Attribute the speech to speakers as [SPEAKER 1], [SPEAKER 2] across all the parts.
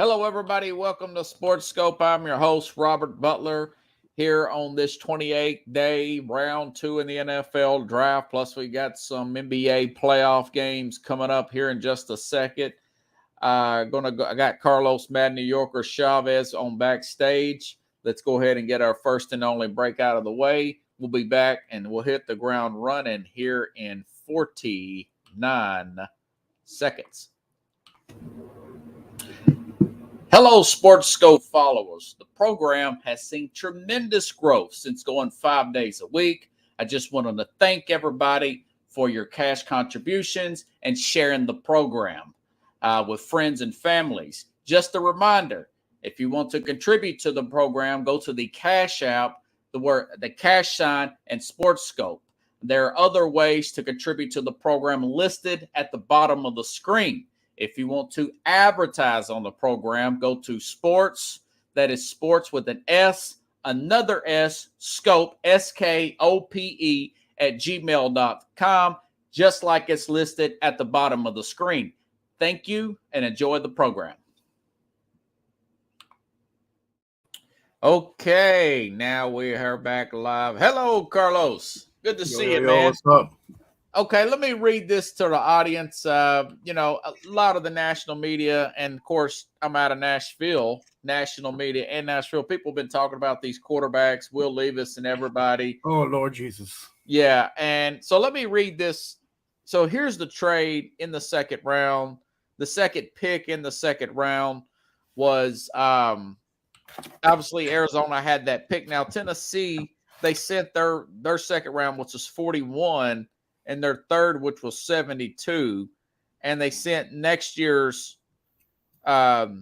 [SPEAKER 1] Hello, everybody. Welcome to Sports Scope. I'm your host, Robert Butler, here on this 28-day round 2 in the NFL draft. Plus, we got some NBA playoff games coming up here in just a second. I got Carlos Mad New Yorker Chavez on backstage. Let's go ahead and get our first and only break out of the way. We'll be back and we'll hit the ground running here in 49 seconds. Hello, Sports Scope followers. The program has seen tremendous growth since going 5 days a week. I just wanted to thank everybody for your cash contributions and sharing the program with friends and families. Just a reminder, if you want to contribute to the program, go to the Cash App, the cash sign, and Sports Scope. There are other ways to contribute to the program listed at the bottom of the screen. If you want to advertise on the program, go to sports, that is sports with an S, another S, scope, SKOPE, at gmail.com, just like it's listed at the bottom of the screen. Thank you and enjoy the program. Okay, now we are back live. Hello, Carlos. Good to see you, man.
[SPEAKER 2] What's up?
[SPEAKER 1] Okay, let me read this to the audience. A lot of the national media, and of course, I'm out of Nashville, national media and Nashville. People have been talking about these quarterbacks, Will Levis and everybody.
[SPEAKER 2] Oh, Lord Jesus.
[SPEAKER 1] Yeah, and so let me read this. So here's the trade in the second round. The second pick in the second round was obviously Arizona had that pick. Now, Tennessee, they sent their second round, which was 41, and their third, which was 72, and they sent next year's third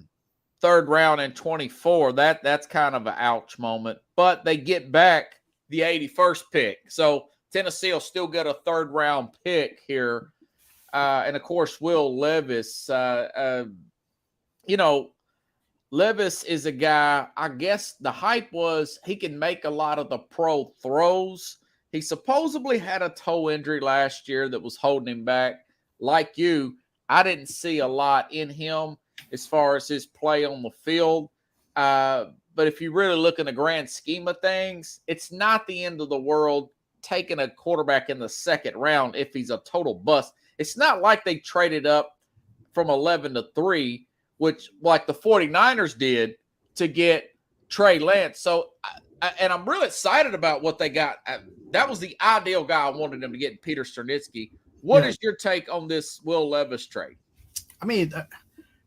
[SPEAKER 1] round in 24. That's kind of an ouch moment, but they get back the 81st pick. So Tennessee will still get a third round pick here. And of course, Will Levis, Levis is a guy, I guess the hype was he can make a lot of the pro throws. He supposedly had a toe injury last year that was holding him back. Like you, I didn't see a lot in him as far as his play on the field. But if you really look in the grand scheme of things, it's not the end of the world taking a quarterback in the second round if he's a total bust. It's not like they traded up from 11 to 3, which like the 49ers did to get Trey Lance. So, and I'm really excited about what they got. That was the ideal guy I wanted them to get, Peter Sternitsky. What is your take on this Will Levis trade?
[SPEAKER 2] I mean,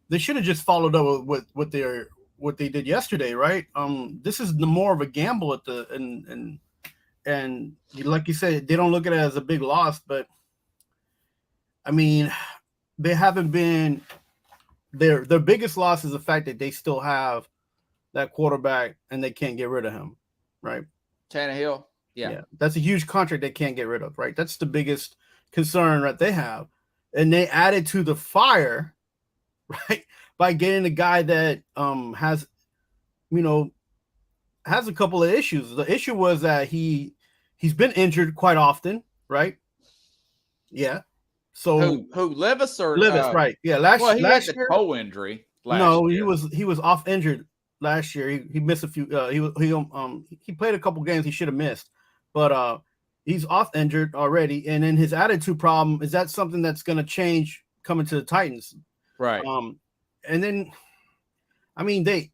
[SPEAKER 2] they should have just followed up with what they did yesterday, right? This is more of a gamble at the and like you said, they don't look at it as a big loss, but I mean, they haven't been their biggest loss is the fact that they still have that quarterback and they can't get rid of him, right?
[SPEAKER 1] Tannehill. Yeah.
[SPEAKER 2] That's a huge contract they can't get rid of, right? That's the biggest concern that they have. And they added to the fire, right, by getting a guy that has a couple of issues. The issue was that he's been injured quite often, right? Yeah. So
[SPEAKER 1] who Levis or
[SPEAKER 2] Levis, right? Yeah, last
[SPEAKER 1] had the
[SPEAKER 2] year,
[SPEAKER 1] toe injury. Last year.
[SPEAKER 2] he was off injured last year. He missed a few. He played a couple games he should have missed, but he's off injured already. And then his attitude problem is that something that's going to change coming to the Titans,
[SPEAKER 1] right?
[SPEAKER 2] And then, I mean they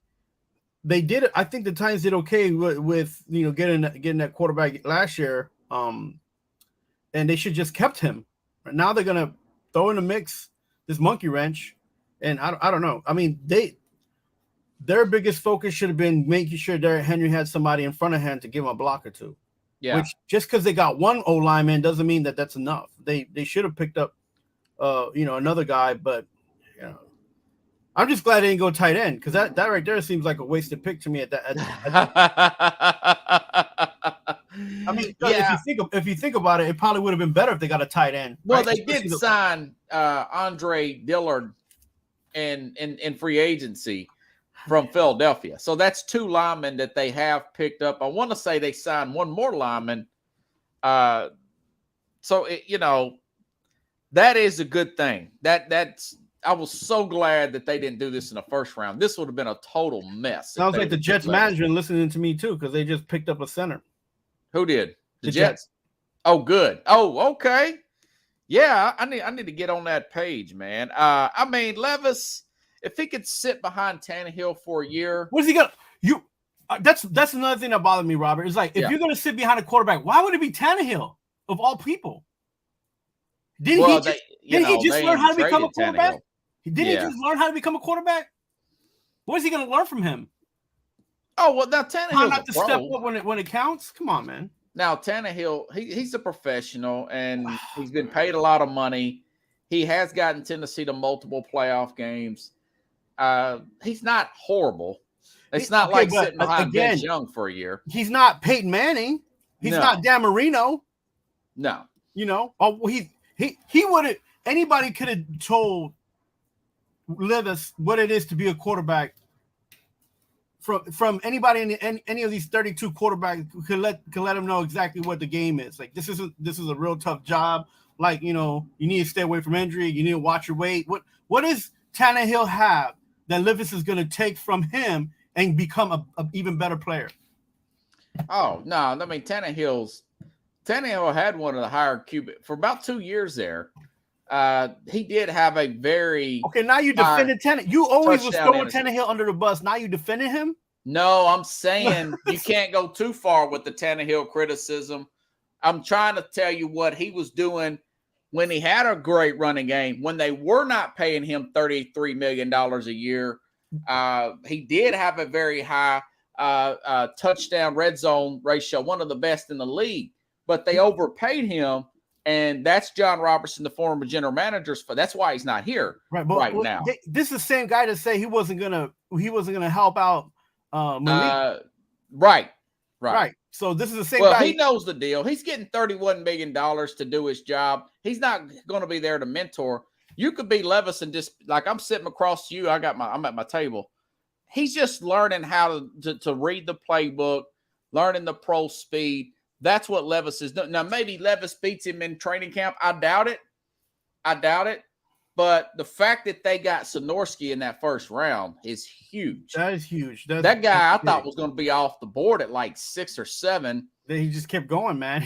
[SPEAKER 2] did it. I think the Titans did okay with getting that quarterback last year. And they should just kept him. Now they're gonna throw in the mix this monkey wrench, and I don't know. I mean, their biggest focus should have been making sure Derrick Henry had somebody in front of him to give him a block or two.
[SPEAKER 1] Yeah.
[SPEAKER 2] Which just because they got one O lineman doesn't mean that that's enough. They should have picked up, another guy. But I'm just glad they didn't go tight end because that right there seems like a wasted pick to me at that. I mean, if you think about it, it probably would have been better if they got a tight end.
[SPEAKER 1] Well, right? They did sign Andre Dillard in free agency from Philadelphia. So that's 2 linemen that they have picked up. I want to say they signed one more lineman. So that is a good thing. That's I was so glad that they didn't do this in the first round. This would have been a total mess.
[SPEAKER 2] Sounds like the Jets management listening to me too, because they just picked up a center.
[SPEAKER 1] Who did? The Jets. Oh, good. Oh, okay. Yeah, I need to get on that page, man. I mean, Levis, if he could sit behind Tannehill for a year,
[SPEAKER 2] what's he gonna? That's another thing that bothered me, Robert. It's like if you're gonna sit behind a quarterback, why would it be Tannehill of all people? Didn't he just learn how to become a quarterback? Didn't he just learn how to become a quarterback? What is he gonna learn from him?
[SPEAKER 1] Oh well, now Tannehill
[SPEAKER 2] not to step up when it counts. Come on, man.
[SPEAKER 1] Now, Tannehill, he's a professional, and he's been paid a lot of money. He has gotten Tennessee to multiple playoff games. He's not horrible. It's not like sitting behind Vince Young for a year.
[SPEAKER 2] He's not Peyton Manning. He's not Dan Marino.
[SPEAKER 1] No.
[SPEAKER 2] You know, he would have. Anybody could have told Levis what it is to be a quarterback. From anybody in any of these 32 quarterbacks could let him know exactly what the game is. Like this is a real tough job. Like, you know, you need to stay away from injury. You need to watch your weight. What does Tannehill have that Levis is going to take from him and become a even better player?
[SPEAKER 1] Oh no! I mean, Tannehill had one of the higher QB for about 2 years there. He did have a very
[SPEAKER 2] now you defended Tannehill. You always was throwing Tannehill under the bus. Now you defending him?
[SPEAKER 1] No, I'm saying you can't go too far with the Tannehill criticism. I'm trying to tell you what he was doing when he had a great running game, when they were not paying him $33 million a year. He did have a very high touchdown red zone ratio, one of the best in the league, but they overpaid him. And that's John Robertson, the former general manager. That's why he's not here right now.
[SPEAKER 2] This is the same guy that say he wasn't gonna help out Malik.
[SPEAKER 1] Right.
[SPEAKER 2] So this is the same guy.
[SPEAKER 1] Well, he knows the deal. He's getting $31 million to do his job. He's not going to be there to mentor. You could be Levis and just like I'm sitting across you. I'm at my table. He's just learning how to read the playbook, learning the pro speed. That's what Levis is doing. Now, maybe Levis beats him in training camp. I doubt it. But the fact that they got Sonorski in that first round is huge.
[SPEAKER 2] That is huge.
[SPEAKER 1] That guy I thought was going to be off the board at like 6 or 7.
[SPEAKER 2] Then he just kept going, man.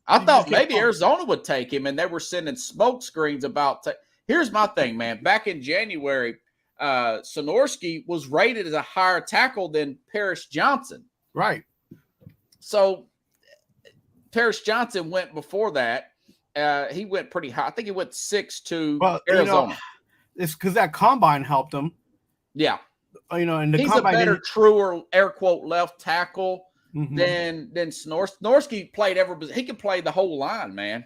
[SPEAKER 1] I thought maybe Arizona would take him, and they were sending smoke screens about. Here's my thing, man. Back in January, Sonorski was rated as a higher tackle than Paris Johnson.
[SPEAKER 2] Right.
[SPEAKER 1] So Paris Johnson went before that. He went pretty high. I think he went 6 to Arizona.
[SPEAKER 2] You know, it's because that combine helped him.
[SPEAKER 1] Yeah.
[SPEAKER 2] You know, and
[SPEAKER 1] he's a better, truer, air quote, left tackle than Sonorski. Sonorski played he can play the whole line, man.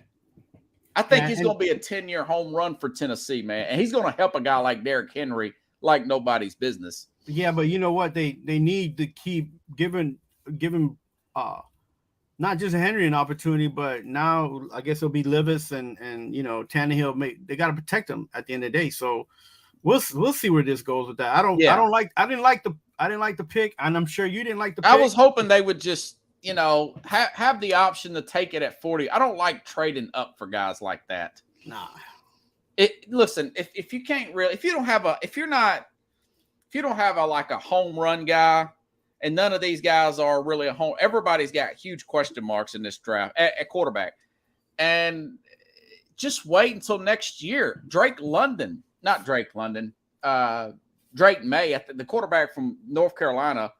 [SPEAKER 1] I think he's going to be a 10-year home run for Tennessee, man. And he's going to help a guy like Derrick Henry like nobody's business.
[SPEAKER 2] Yeah, but you know what? They need to keep giving not just Henry an opportunity, but now I guess it'll be Levis and you know Tannehill. They got to protect him at the end of the day. So we'll see where this goes with that. I didn't like the pick, and I'm sure you didn't like the pick.
[SPEAKER 1] I was hoping they would just have the option to take it at 40. I don't like trading up for guys like that.
[SPEAKER 2] Nah.
[SPEAKER 1] Listen, if you can't really, if you don't have a home run guy. And none of these guys are really a home. Everybody's got huge question marks in this draft at quarterback. And just wait until next year. Drake May, the quarterback from North Carolina,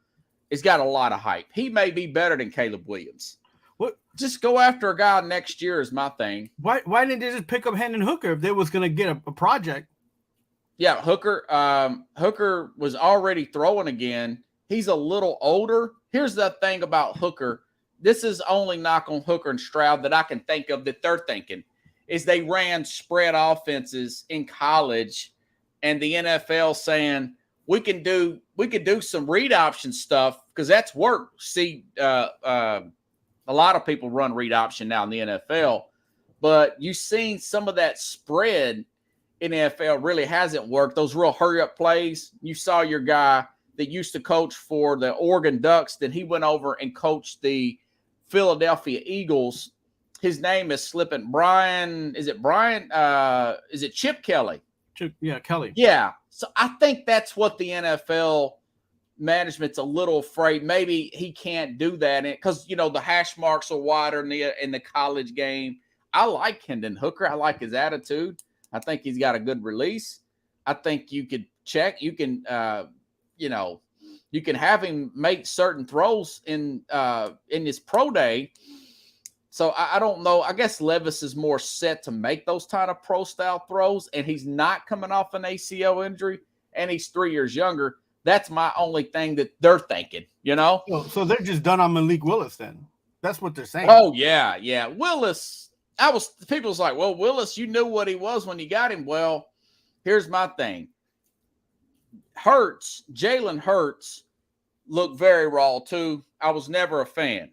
[SPEAKER 1] has got a lot of hype. He may be better than Caleb Williams. Just go after a guy next year is my thing.
[SPEAKER 2] Why didn't they just pick up Hendon Hooker if they was going to get a project?
[SPEAKER 1] Yeah, Hooker was already throwing again. He's a little older. Here's the thing about Hooker. This is only knock on Hooker and Stroud that I can think of that they're thinking is they ran spread offenses in college and the NFL saying we can do some read option stuff because that's work. See, a lot of people run read option now in the NFL, but you've seen some of that spread in the NFL really hasn't worked. Those real hurry up plays. You saw your guy that used to coach for the Oregon Ducks, then he went over and coached the Philadelphia Eagles. His name is slipping. Is it Chip Kelly?
[SPEAKER 2] Kelly.
[SPEAKER 1] Yeah. So I think that's what the NFL management's a little afraid. Maybe he can't do that because the hash marks are wider in the college game. I like Hendon Hooker. I like his attitude. I think he's got a good release. I think you could check. You can you can have him make certain throws in his pro day. So I don't know. I guess Levis is more set to make those kind of pro style throws, and he's not coming off an ACL injury, and he's 3 years younger. That's my only thing that they're thinking,
[SPEAKER 2] So they're just done on Malik Willis then. That's what they're saying.
[SPEAKER 1] Oh yeah. Willis. People was like, well, Willis, you knew what he was when you got him. Well, here's my thing. Jalen Hurts looked very raw too. I was never a fan,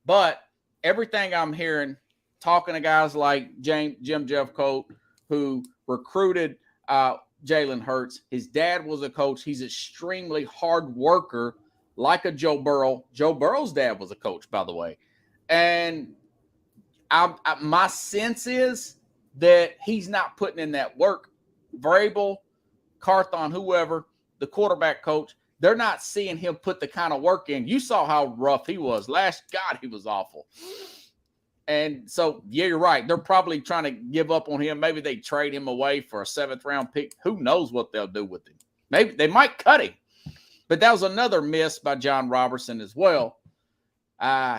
[SPEAKER 1] but everything I'm hearing, talking to guys like Jim Jeffcoat, who recruited Jalen Hurts, his dad was a coach. He's extremely hard worker, like a Joe Burrow. Joe Burrow's dad was a coach, by the way. And my sense is that he's not putting in that work. Vrabel, Carthon, whoever, the quarterback coach, they're not seeing him put the kind of work in. You saw how rough he was. God, he was awful. And so, yeah, you're right. They're probably trying to give up on him. Maybe they trade him away for a 7th-round pick. Who knows what they'll do with him? Maybe they might cut him. But that was another miss by John Robertson as well.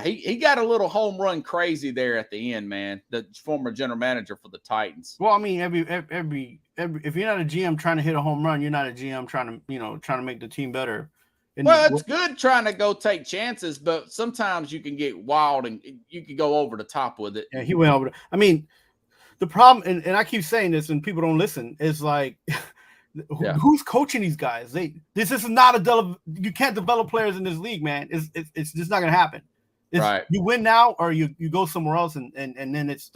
[SPEAKER 1] He got a little home run crazy there at the end, man. The former general manager for the Titans.
[SPEAKER 2] Well, I mean, every if you're not a GM trying to hit a home run, you're not a GM trying to make the team better.
[SPEAKER 1] Well, it's good trying to go take chances, but sometimes you can get wild and you can go over the top with it.
[SPEAKER 2] Yeah, he went over. I mean, the problem, and I keep saying this, and people don't listen, is like, who's coaching these guys? This is not you can't develop players in this league, man. It's just not gonna happen.
[SPEAKER 1] Right.
[SPEAKER 2] You win now, or you go somewhere else, and then it's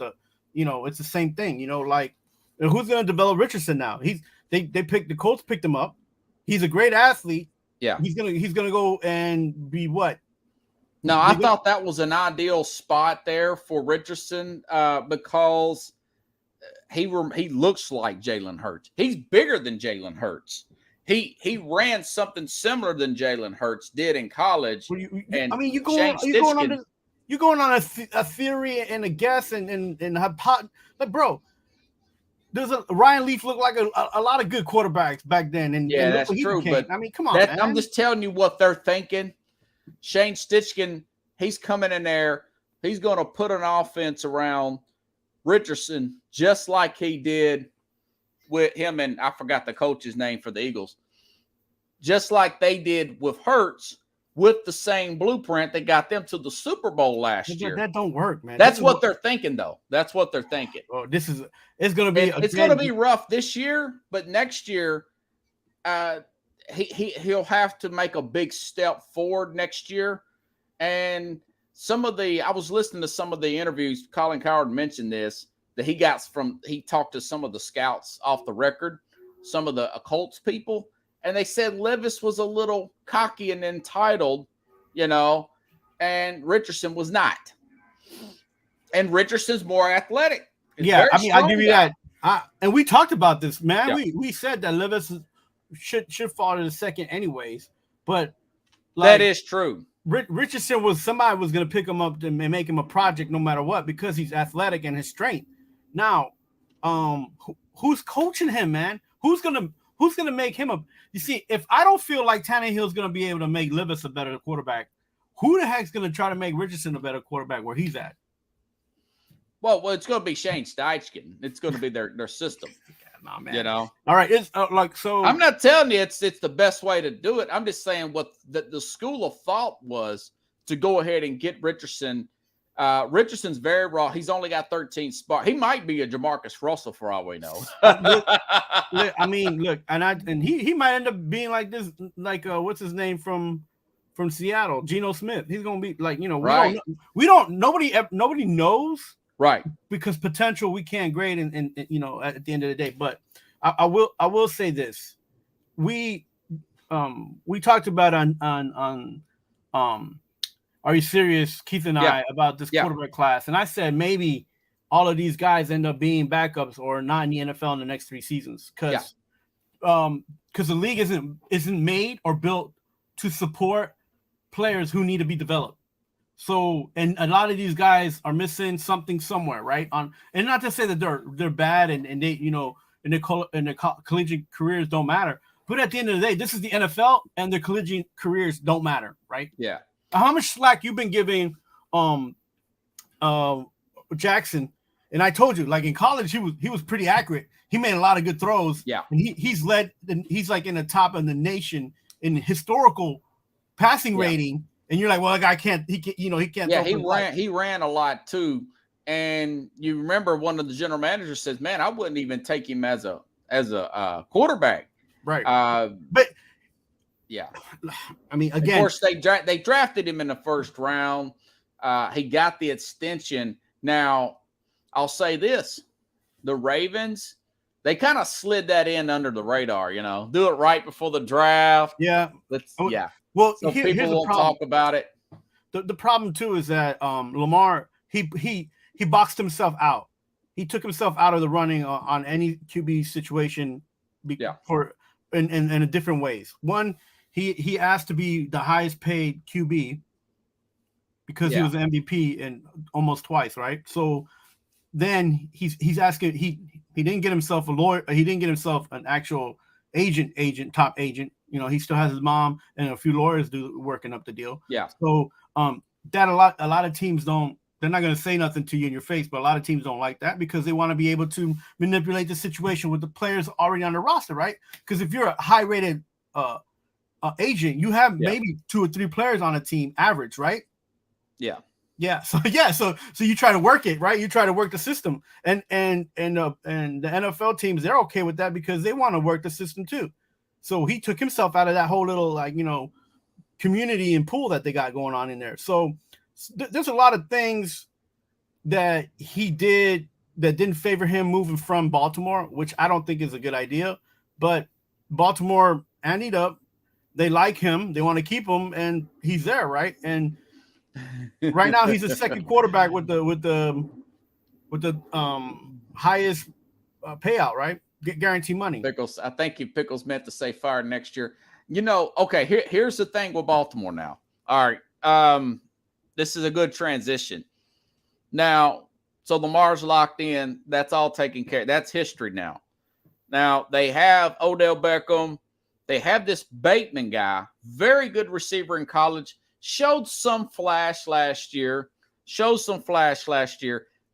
[SPEAKER 2] it's the same thing. Like, who's gonna develop Richardson now? The Colts picked him up. He's a great athlete.
[SPEAKER 1] Yeah,
[SPEAKER 2] he's gonna go and be what?
[SPEAKER 1] No, I thought that was an ideal spot there for Richardson because he looks like Jalen Hurts. He's bigger than Jalen Hurts. He ran something similar than Jalen Hurts did in college.
[SPEAKER 2] Well, you're going on a theory and a guess and like, bro. Ryan Leaf looked like a lot of good quarterbacks back then, and
[SPEAKER 1] that's true. But
[SPEAKER 2] I mean, come on, man.
[SPEAKER 1] I'm just telling you what they're thinking. Shane Steichen, he's coming in there. He's going to put an offense around Richardson just like he did with him, and I forgot the coach's name for the Eagles. Just like they did with Hurts, with the same blueprint that got them to the Super Bowl last year.
[SPEAKER 2] That don't work, man.
[SPEAKER 1] That's what they're thinking, though. That's what they're thinking.
[SPEAKER 2] Oh, it's going
[SPEAKER 1] to be rough this year, but next year, he'll have to make a big step forward next year. And I was listening to some of the interviews. Colin Cowherd mentioned this, that he talked to some of the scouts off the record, some of the Colts people. And they said Levis was a little cocky and entitled, and Richardson was not. And Richardson's more athletic.
[SPEAKER 2] I mean, I'll give you that. And we talked about this, man. Yeah. We said that Levis should fall to the second anyways. But
[SPEAKER 1] that is true.
[SPEAKER 2] Richardson somebody was going to pick him up and make him a project no matter what because he's athletic and his strength. Now, who's coaching him, man? Who's gonna make him a? You see, if I don't feel like Tannehill's gonna be able to make Levis a better quarterback, who the heck's gonna try to make Richardson a better quarterback where he's at?
[SPEAKER 1] Well, it's gonna be Shane Steichen. It's gonna be their system.
[SPEAKER 2] Nah, man.
[SPEAKER 1] All
[SPEAKER 2] right. It's so.
[SPEAKER 1] I'm not telling you it's the best way to do it. I'm just saying what the school of thought was to go ahead and get Richardson. Richardson's very raw. He's only got 13 spots. He might be a Jamarcus Russell for all we know.
[SPEAKER 2] I mean, look, and he might end up being like this, like what's his name from Seattle, Geno Smith. He's gonna be like,
[SPEAKER 1] right.
[SPEAKER 2] Nobody knows,
[SPEAKER 1] right?
[SPEAKER 2] Because potential we can't grade, and at the end of the day. But I will say this: we talked about on Are You Serious, Keith and I, about this quarterback class. And I said maybe all of these guys end up being backups or not in the NFL in the next 3 seasons because the league isn't made or built to support players who need to be developed. So, and a lot of these guys are missing something somewhere, right? And not to say that they're bad and they, you know, and their collegiate careers don't matter. But at the end of the day, this is the NFL, and their collegiate careers don't matter, right?
[SPEAKER 1] Yeah.
[SPEAKER 2] How much slack you've been giving Jackson? And I told you, like in college, he was pretty accurate. He made a lot of good throws.
[SPEAKER 1] Yeah.
[SPEAKER 2] And he's like in the top of the nation in historical passing rating. And you're like, well, that guy can't. He can't.
[SPEAKER 1] Yeah, he ran a lot too. And you remember one of the general managers says, "Man, I wouldn't even take him as a quarterback."
[SPEAKER 2] Right.
[SPEAKER 1] But yeah,
[SPEAKER 2] I mean, again,
[SPEAKER 1] of course they drafted him in the first round. He got the extension. Now, I'll say this: the Ravens, they kind of slid that in under the radar. You know, do it right before the draft.
[SPEAKER 2] Yeah.
[SPEAKER 1] Yeah.
[SPEAKER 2] Well,
[SPEAKER 1] so people won't talk about it.
[SPEAKER 2] The problem too is that Lamar he boxed himself out. He took himself out of the running on any QB situation for in different ways. One, he asked to be the highest paid QB because he was an MVP and almost twice, right? So then he's asking he didn't get himself a lawyer. He didn't get himself an actual top agent. You know, he still has his mom and a few lawyers working up the deal.
[SPEAKER 1] Yeah.
[SPEAKER 2] So that a lot of teams don't. They're not going to say nothing to you in your face, but a lot of teams don't like that because they want to be able to manipulate the situation with the players already on the roster, right? Because if you're a high-rated agent, you have maybe 2 or 3 players on a team average, right?
[SPEAKER 1] Yeah.
[SPEAKER 2] Yeah. So you try to work it, right? You try to work the system, and the NFL teams, they're okay with that because they want to work the system too. So he took himself out of that whole little community and pool that they got going on in there. So there's a lot of things that he did that didn't favor him moving from Baltimore, which I don't think is a good idea. But Baltimore anteed up. They like him. They want to keep him, and he's there, right? And right now he's the second quarterback with the highest payout, right? Guarantee money.
[SPEAKER 1] Pickles, I think Pickles meant to say fired next year. Okay, here's the thing with Baltimore now. All right. This is a good transition. Now, so Lamar's locked in. That's all taken care of. That's history now. Now, they have Odell Beckham. They have this Bateman guy, very good receiver in college, showed some flash last year.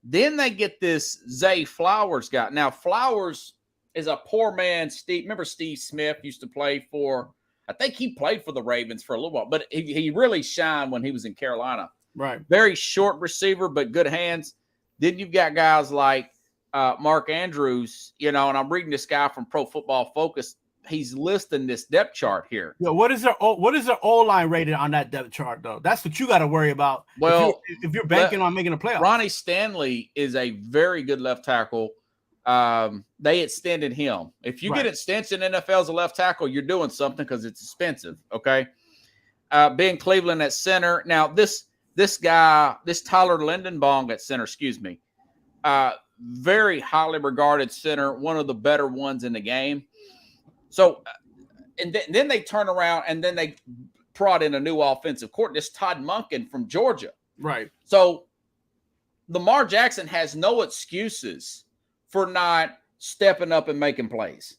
[SPEAKER 1] Then they get this Zay Flowers guy. Now, Flowers is a poor man. Remember Steve Smith used to play for, I think he played for the Ravens for a little while, but he really shined when he was in Carolina.
[SPEAKER 2] Right.
[SPEAKER 1] Very short receiver, but good hands. Then you've got guys like Mark Andrews, and I'm reading this guy from Pro Football Focus. He's listing this depth chart here.
[SPEAKER 2] Yeah, what is their O-line rated on that depth chart, though? That's what you got to worry about.
[SPEAKER 1] Well,
[SPEAKER 2] if you're banking on making a playoff.
[SPEAKER 1] Ronnie Stanley is a very good left tackle. They extended him. If you get extension NFL as a left tackle, you're doing something because it's expensive. Okay. Ben Cleveland at center. Now this guy, this Tyler Lindenbaum at center, very highly regarded center, one of the better ones in the game. So, and then they turn around and then they brought in a new offensive coordinator, this Todd Monken from Georgia.
[SPEAKER 2] Right.
[SPEAKER 1] So Lamar Jackson has no excuses for not stepping up and making plays.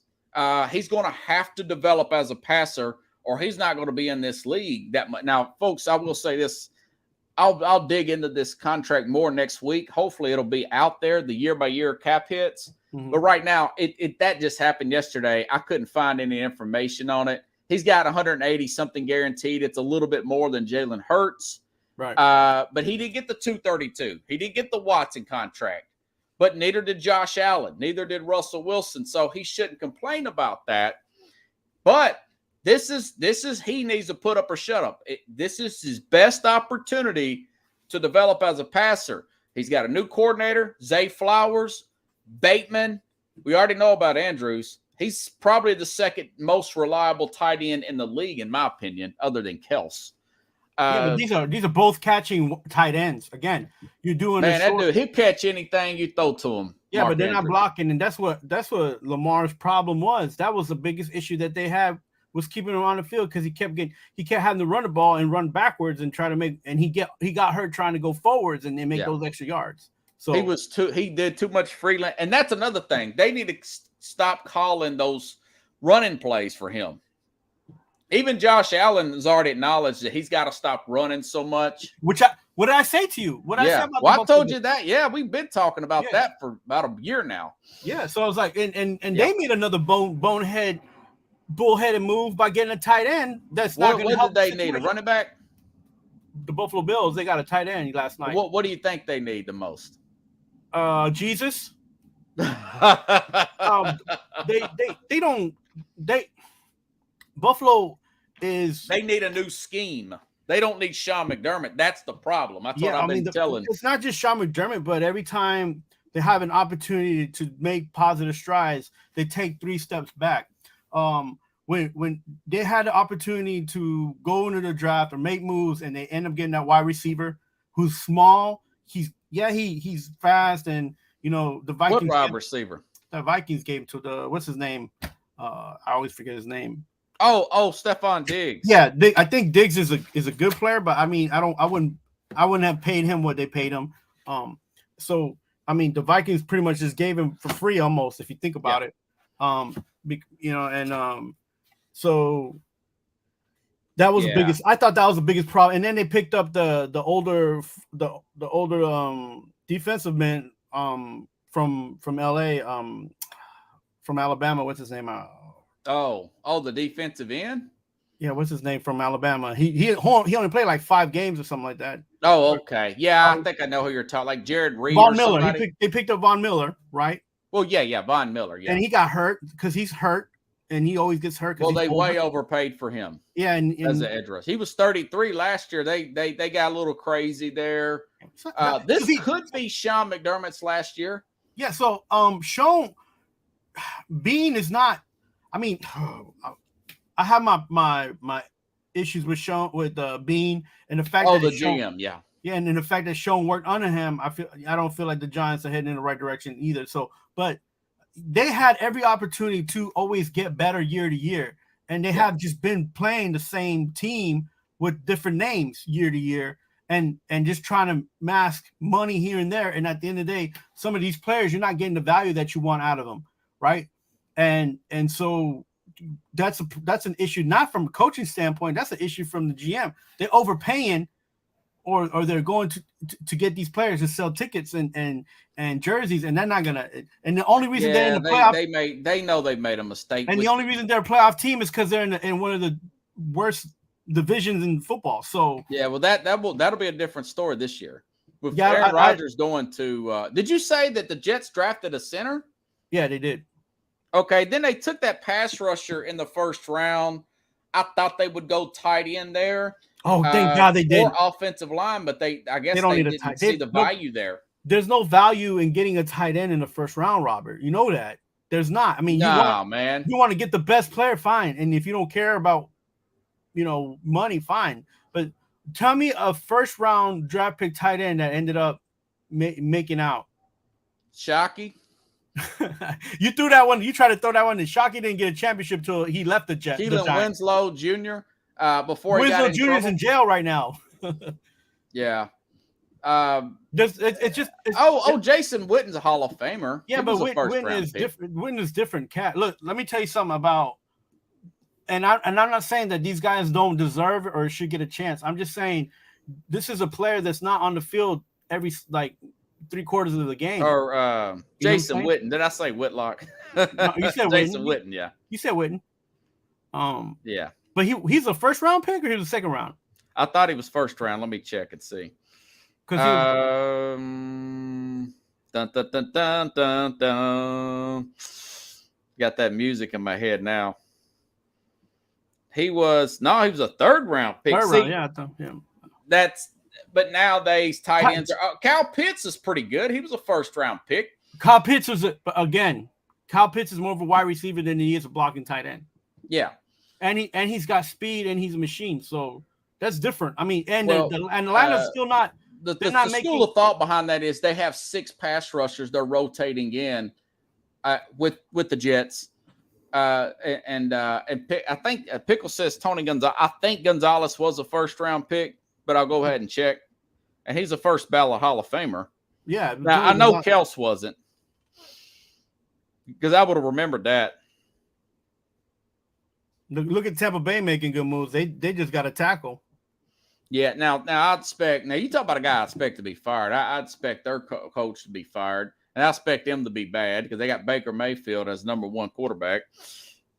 [SPEAKER 1] He's going to have to develop as a passer, or he's not going to be in this league that much. Now, folks, I will say this. I'll dig into this contract more next week. Hopefully it'll be out there, the year-by-year cap hits. Mm-hmm. But right now, that just happened yesterday. I couldn't find any information on it. He's got 180-something guaranteed. It's a little bit more than Jalen Hurts.
[SPEAKER 2] Right.
[SPEAKER 1] But he didn't get the 232. He didn't get the Watson contract. But neither did Josh Allen. Neither did Russell Wilson. So he shouldn't complain about that. But this is he needs to put up or shut up. This is his best opportunity to develop as a passer. He's got a new coordinator, Zay Flowers, Bateman. We already know about Andrews. He's probably the second most reliable tight end in the league, in my opinion, other than Kels.
[SPEAKER 2] Yeah, but these are both catching tight ends. Again, you're doing
[SPEAKER 1] Man, that dude, he'll catch anything you throw to him.
[SPEAKER 2] Yeah,
[SPEAKER 1] Mark
[SPEAKER 2] but they're not
[SPEAKER 1] Andrews.
[SPEAKER 2] blocking, and that's what Lamar's problem was. That was the biggest issue that they had, was keeping him on the field, because he kept having to run the ball and run backwards and try to make, and he got hurt trying to go forwards and then make those extra yards. So
[SPEAKER 1] he did too much freelance, and that's another thing. They need to stop calling those running plays for him. Even Josh Allen has already acknowledged that he's got to stop running so much.
[SPEAKER 2] What did I say to you? What I say about
[SPEAKER 1] I told you that. Yeah, we've been talking about that for about a year now.
[SPEAKER 2] Yeah, so I was like, and they made another bullheaded move by getting a tight end. That's not going to help.
[SPEAKER 1] What did they need? A running back?
[SPEAKER 2] The Buffalo Bills, they got a tight end last night.
[SPEAKER 1] What do you think they need the most?
[SPEAKER 2] Jesus. Buffalo is.
[SPEAKER 1] They need a new scheme. They don't need Sean McDermott. That's the problem. That's what I've been telling.
[SPEAKER 2] It's not just Sean McDermott, but every time they have an opportunity to make positive strides, they take 3 steps back. When they had the opportunity to go into the draft or make moves, and they end up getting that wide receiver who's small, he's fast, and the Vikings.
[SPEAKER 1] What wide receiver?
[SPEAKER 2] The Vikings gave to what's his name? I always forget his name.
[SPEAKER 1] Oh, Stephon Diggs.
[SPEAKER 2] Yeah, I think Diggs is a good player, but I mean, I wouldn't have paid him what they paid him. So I mean, the Vikings pretty much just gave him for free almost, if you think about it. So that was the biggest. I thought that was the biggest problem. And then they picked up the older defensive man from LA, from Alabama. What's his name?
[SPEAKER 1] The defensive end.
[SPEAKER 2] Yeah, what's his name from Alabama? He only played like 5 games or something like that.
[SPEAKER 1] Oh, okay. Yeah, I think I know who you're talking. Like Jared Reed.
[SPEAKER 2] Von Miller. They picked up Von Miller, right?
[SPEAKER 1] Well, yeah, Von Miller. Yeah,
[SPEAKER 2] and he got hurt because he's hurt, and he always gets hurt.
[SPEAKER 1] Well, they way overpaid for him.
[SPEAKER 2] Yeah, and
[SPEAKER 1] as an edge rush, he was 33 last year. They got a little crazy there. This could be Sean McDermott's last year.
[SPEAKER 2] Yeah. So Sean Bean is not. I mean, I have my issues with Bean, and the fact that
[SPEAKER 1] the GM, yeah,
[SPEAKER 2] and the fact that Sean worked under him. I don't feel like the Giants are heading in the right direction either. So, but they had every opportunity to always get better year to year, and they have just been playing the same team with different names year to year, and just trying to mask money here and there. And at the end of the day, some of these players, you're not getting the value that you want out of them, right? And so that's an issue, not from a coaching standpoint. That's an issue from the GM. They're overpaying, or they're going to get these players to sell tickets and jerseys, and they're not gonna. And the only reason they're in the playoff,
[SPEAKER 1] they know they made a mistake.
[SPEAKER 2] And the only reason they're a playoff team is because they're in one of the worst divisions in football. So
[SPEAKER 1] yeah, well that'll be a different story this year. With Aaron Rodgers going to. Did you say that the Jets drafted a center?
[SPEAKER 2] Yeah, they did.
[SPEAKER 1] Okay, then they took that pass rusher in the first round. I thought they would go tight end there.
[SPEAKER 2] Oh, thank God they did.
[SPEAKER 1] Or offensive line, but I guess they didn't see the value there.
[SPEAKER 2] There's no value in getting a tight end in the first round, Robert. You know that. There's not. I mean, you want to get the best player, fine. And if you don't care about, money, fine. But tell me a first round draft pick tight end that ended up making out.
[SPEAKER 1] Shockey.
[SPEAKER 2] You threw that one. You tried to throw that one, and Shockey didn't get a championship till he left the Jets.
[SPEAKER 1] Keelan Winslow Jr. Before
[SPEAKER 2] Winslow Jr. is in jail right now.
[SPEAKER 1] Yeah.
[SPEAKER 2] Jason
[SPEAKER 1] Witten's a Hall of Famer.
[SPEAKER 2] Yeah, but Witten is different. Witten is different. Cat. Look, let me tell you something about. And I'm not saying that these guys don't deserve it or should get a chance. I'm just saying this is a player that's not on the field every 3/4 of the game.
[SPEAKER 1] Or Jason Witten. Did I say Whitlock?
[SPEAKER 2] No, you said
[SPEAKER 1] Jason Witten. Yeah.
[SPEAKER 2] You said Witten.
[SPEAKER 1] Yeah.
[SPEAKER 2] But he's a first round pick or he was a second round?
[SPEAKER 1] I thought he was first round. Let me check and see. Dun, dun, dun, dun, dun, dun. Got that music in my head now. He was a third round pick. But nowadays tight ends are. Kyle Pitts is pretty good. He was a first round pick.
[SPEAKER 2] Kyle Pitts is more of a wide receiver than he is a blocking tight end.
[SPEAKER 1] Yeah,
[SPEAKER 2] and he's got speed and he's a machine. So That's different. I mean, and
[SPEAKER 1] Well,
[SPEAKER 2] and Atlanta's still not.
[SPEAKER 1] The
[SPEAKER 2] They're not making.
[SPEAKER 1] school of thought behind that is they have 6 pass rushers they're rotating in with the Jets. I think Pickle says Tony Gonzalez. I think Gonzalez was a first-round pick, but I'll go ahead and check. And he's a first ballot Hall of Famer.
[SPEAKER 2] Yeah.
[SPEAKER 1] Now, I know Kels wasn't, because I would have remembered that.
[SPEAKER 2] Look at Tampa Bay making good moves. They just got a tackle.
[SPEAKER 1] Yeah. Now I'd expect. Now you talk about a guy I expect to be fired. I'd expect their coach to be fired, and I expect them to be bad because they got Baker Mayfield as number 1 quarterback.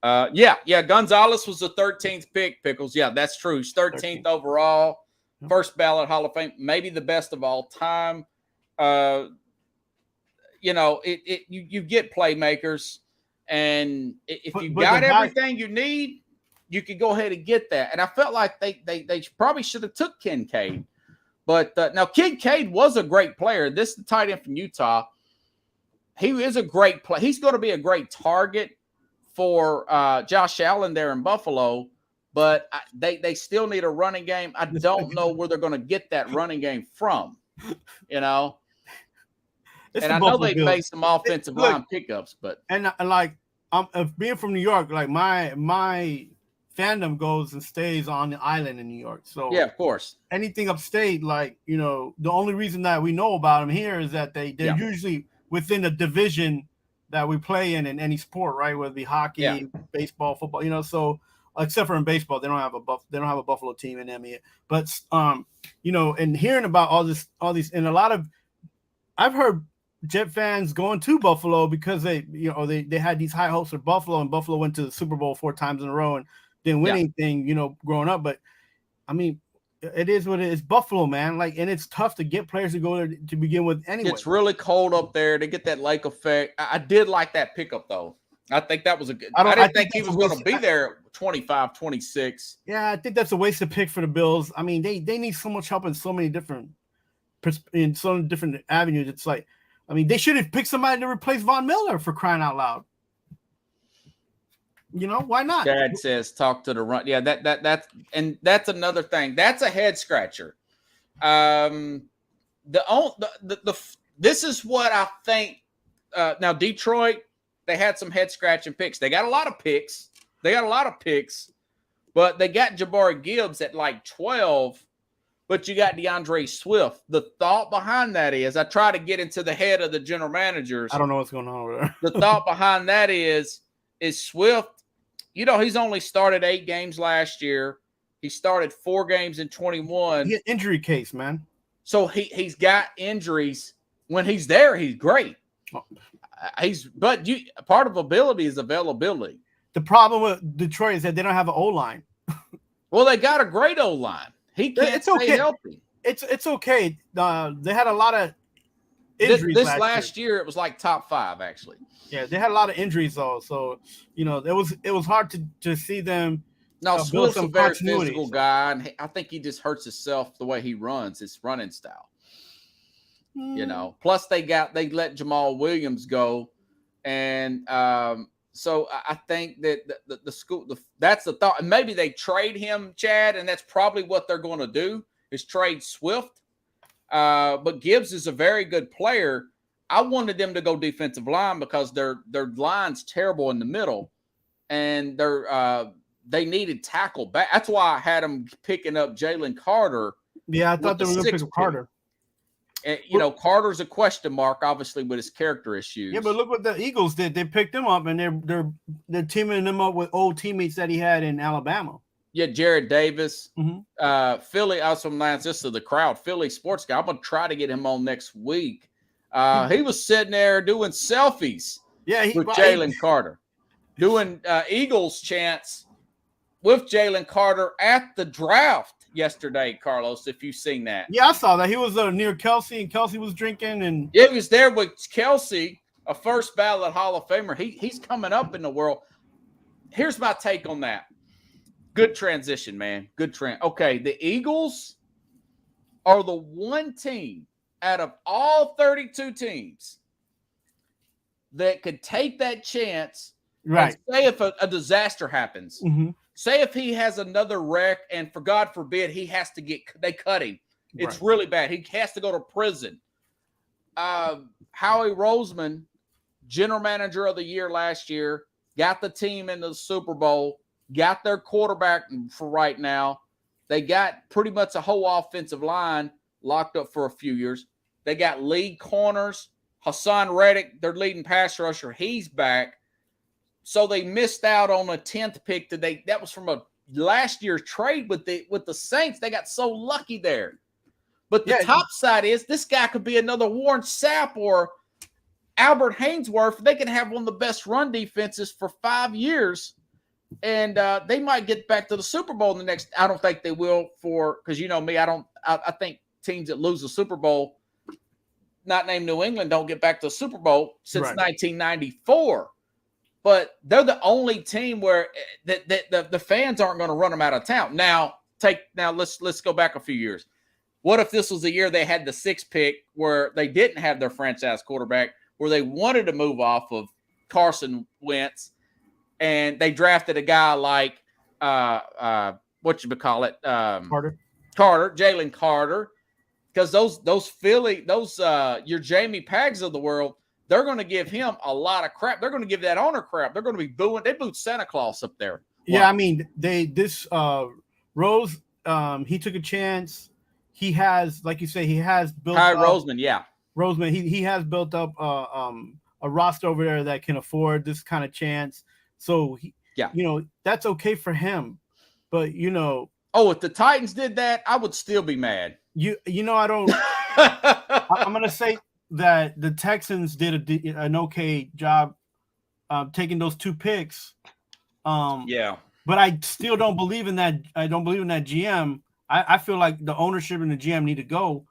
[SPEAKER 1] Yeah. Gonzalez was the 13th pick. Pickles. Yeah, that's true. He's 13th overall, first ballot Hall of Fame, maybe the best of all time. You get playmakers, and if you got everything you need, you could go ahead and get that. And I felt like they probably should have took Kincaid. But now Kincaid was a great player. This is the tight end from Utah. He is a great player. He's going to be a great target for Josh Allen there in Buffalo. But they still need a running game. I don't know where they're going to get that running game from, And I know they made some offensive line pickups. But
[SPEAKER 2] being from New York, like my fandom goes and stays on the island in New York. So
[SPEAKER 1] yeah, of course.
[SPEAKER 2] Anything upstate, the only reason that we know about them here is that they're usually within a division that we play in any sport, right? Whether it be hockey, baseball, football, so except for in baseball, they don't have a Buffalo team in them yet. But and hearing about all these, and a lot of, I've heard Jet fans going to Buffalo because they had these high hopes for Buffalo, and Buffalo went to the Super Bowl 4 times in a row and didn't win anything, growing up. But I mean, it is what it is. Buffalo, man. And it's tough to get players to go there to begin with anyway.
[SPEAKER 1] It's really cold up there. They get that lake effect. I did like that pickup, though. I think that was a good. I didn't think he was going to be there at 25, 26.
[SPEAKER 2] Yeah, I think that's a wasted pick for the Bills. I mean, they need so much help in so many different avenues. It's like, I mean, they should have picked somebody to replace Von Miller, for crying out loud. Why not?
[SPEAKER 1] Dad says talk to the run. Yeah, that's another thing. That's a head scratcher. This is what I think. Now Detroit, they had some head scratching picks. They got a lot of picks. But they got Jabari Gibbs at like 12. But you got DeAndre Swift. The thought behind that is, I try to get into the head of the general managers.
[SPEAKER 2] I don't know what's going on over there.
[SPEAKER 1] The thought behind that is Swift. He's only started 8 games last year. He started 4 games in 21.
[SPEAKER 2] He had injury case, man.
[SPEAKER 1] So he's got injuries. When he's there, he's great. Part of ability is availability.
[SPEAKER 2] The problem with Detroit is that they don't have an O-line.
[SPEAKER 1] Well, they got a great O-line. He can't stay healthy.
[SPEAKER 2] It's okay. They had a lot of injuries.
[SPEAKER 1] This last year, it was like top 5, actually.
[SPEAKER 2] Yeah, they had a lot of injuries though, so it was hard to see them.
[SPEAKER 1] No, Swift's a very physical guy, and I think he just hurts himself the way he runs, his running style. Plus they let Jamal Williams go, and so I think that the school that's the thought, and maybe they trade him, Chad, and that's probably what they're going to do is trade Swift. But Gibbs is a very good player. I wanted them to go defensive line because their line's terrible in the middle, and they needed tackle back. That's why I had them picking up Jalen Carter.
[SPEAKER 2] Yeah, I thought they were going to pick up Carter.
[SPEAKER 1] And, Carter's a question mark, obviously, with his character issues.
[SPEAKER 2] Yeah, but look what the Eagles did. They picked him up, and they're teaming him up with old teammates that he had in Alabama.
[SPEAKER 1] Yeah, Jared Davis. Mm-hmm. Philly, also lines this to the crowd. Philly sports guy. I'm going to try to get him on next week. He was sitting there doing selfies with Jalen Carter, doing Eagles chants with Jalen Carter at the draft yesterday, Carlos, if you've seen that.
[SPEAKER 2] Yeah, I saw that. He was near Kelsey, and Kelsey was drinking. And
[SPEAKER 1] he was there with Kelsey, a first ballot Hall of Famer. He's coming up in the world. Here's my take on that. Good transition, man. Good trend. Okay, the Eagles are the one team out of all 32 teams that could take that chance,
[SPEAKER 2] right?
[SPEAKER 1] And say if a disaster happens. Mm-hmm. say if he has another wreck, and for God forbid they cut him. It's really bad. He has to go to prison. Howie Roseman, general manager of the year last year, got the team into the Super Bowl, got their quarterback for right now. They got pretty much a whole offensive line locked up for a few years. They got lead corners. Hassan Reddick, their leading pass rusher, he's back. So they missed out on a 10th pick today. That was from a last year's trade with the Saints. They got so lucky there. But the top side is this guy could be another Warren Sapp or Albert Hainsworth. They can have one of the best run defenses for 5 years. And they might get back to the Super Bowl in the next. I don't think they will because you know me. I think teams that lose the Super Bowl, not named New England, don't get back to the Super Bowl since 1994. But they're the only team where the fans aren't going to run them out of town. Now let's go back a few years. What if this was the year they had the 6th pick where they didn't have their franchise quarterback, where they wanted to move off of Carson Wentz, and they drafted a guy like Carter, Jalen Carter, because your Jamie Pags of the world, they're going to give him a lot of crap. They're going to give that owner crap. They're going to be booing. They booed Santa Claus up there.
[SPEAKER 2] Yeah, I mean, Rose, he took a chance. He has, like you say, he has built
[SPEAKER 1] up. Roseman, yeah.
[SPEAKER 2] Roseman, he has built up a roster over there that can afford this kind of chance. So, that's okay for him. But,
[SPEAKER 1] if the Titans did that, I would still be mad.
[SPEAKER 2] I don't – I'm going to say that the Texans did an okay job taking those 2 picks.
[SPEAKER 1] Yeah.
[SPEAKER 2] But I still don't believe in that. I don't believe in that GM. I feel like the ownership and the GM need to go.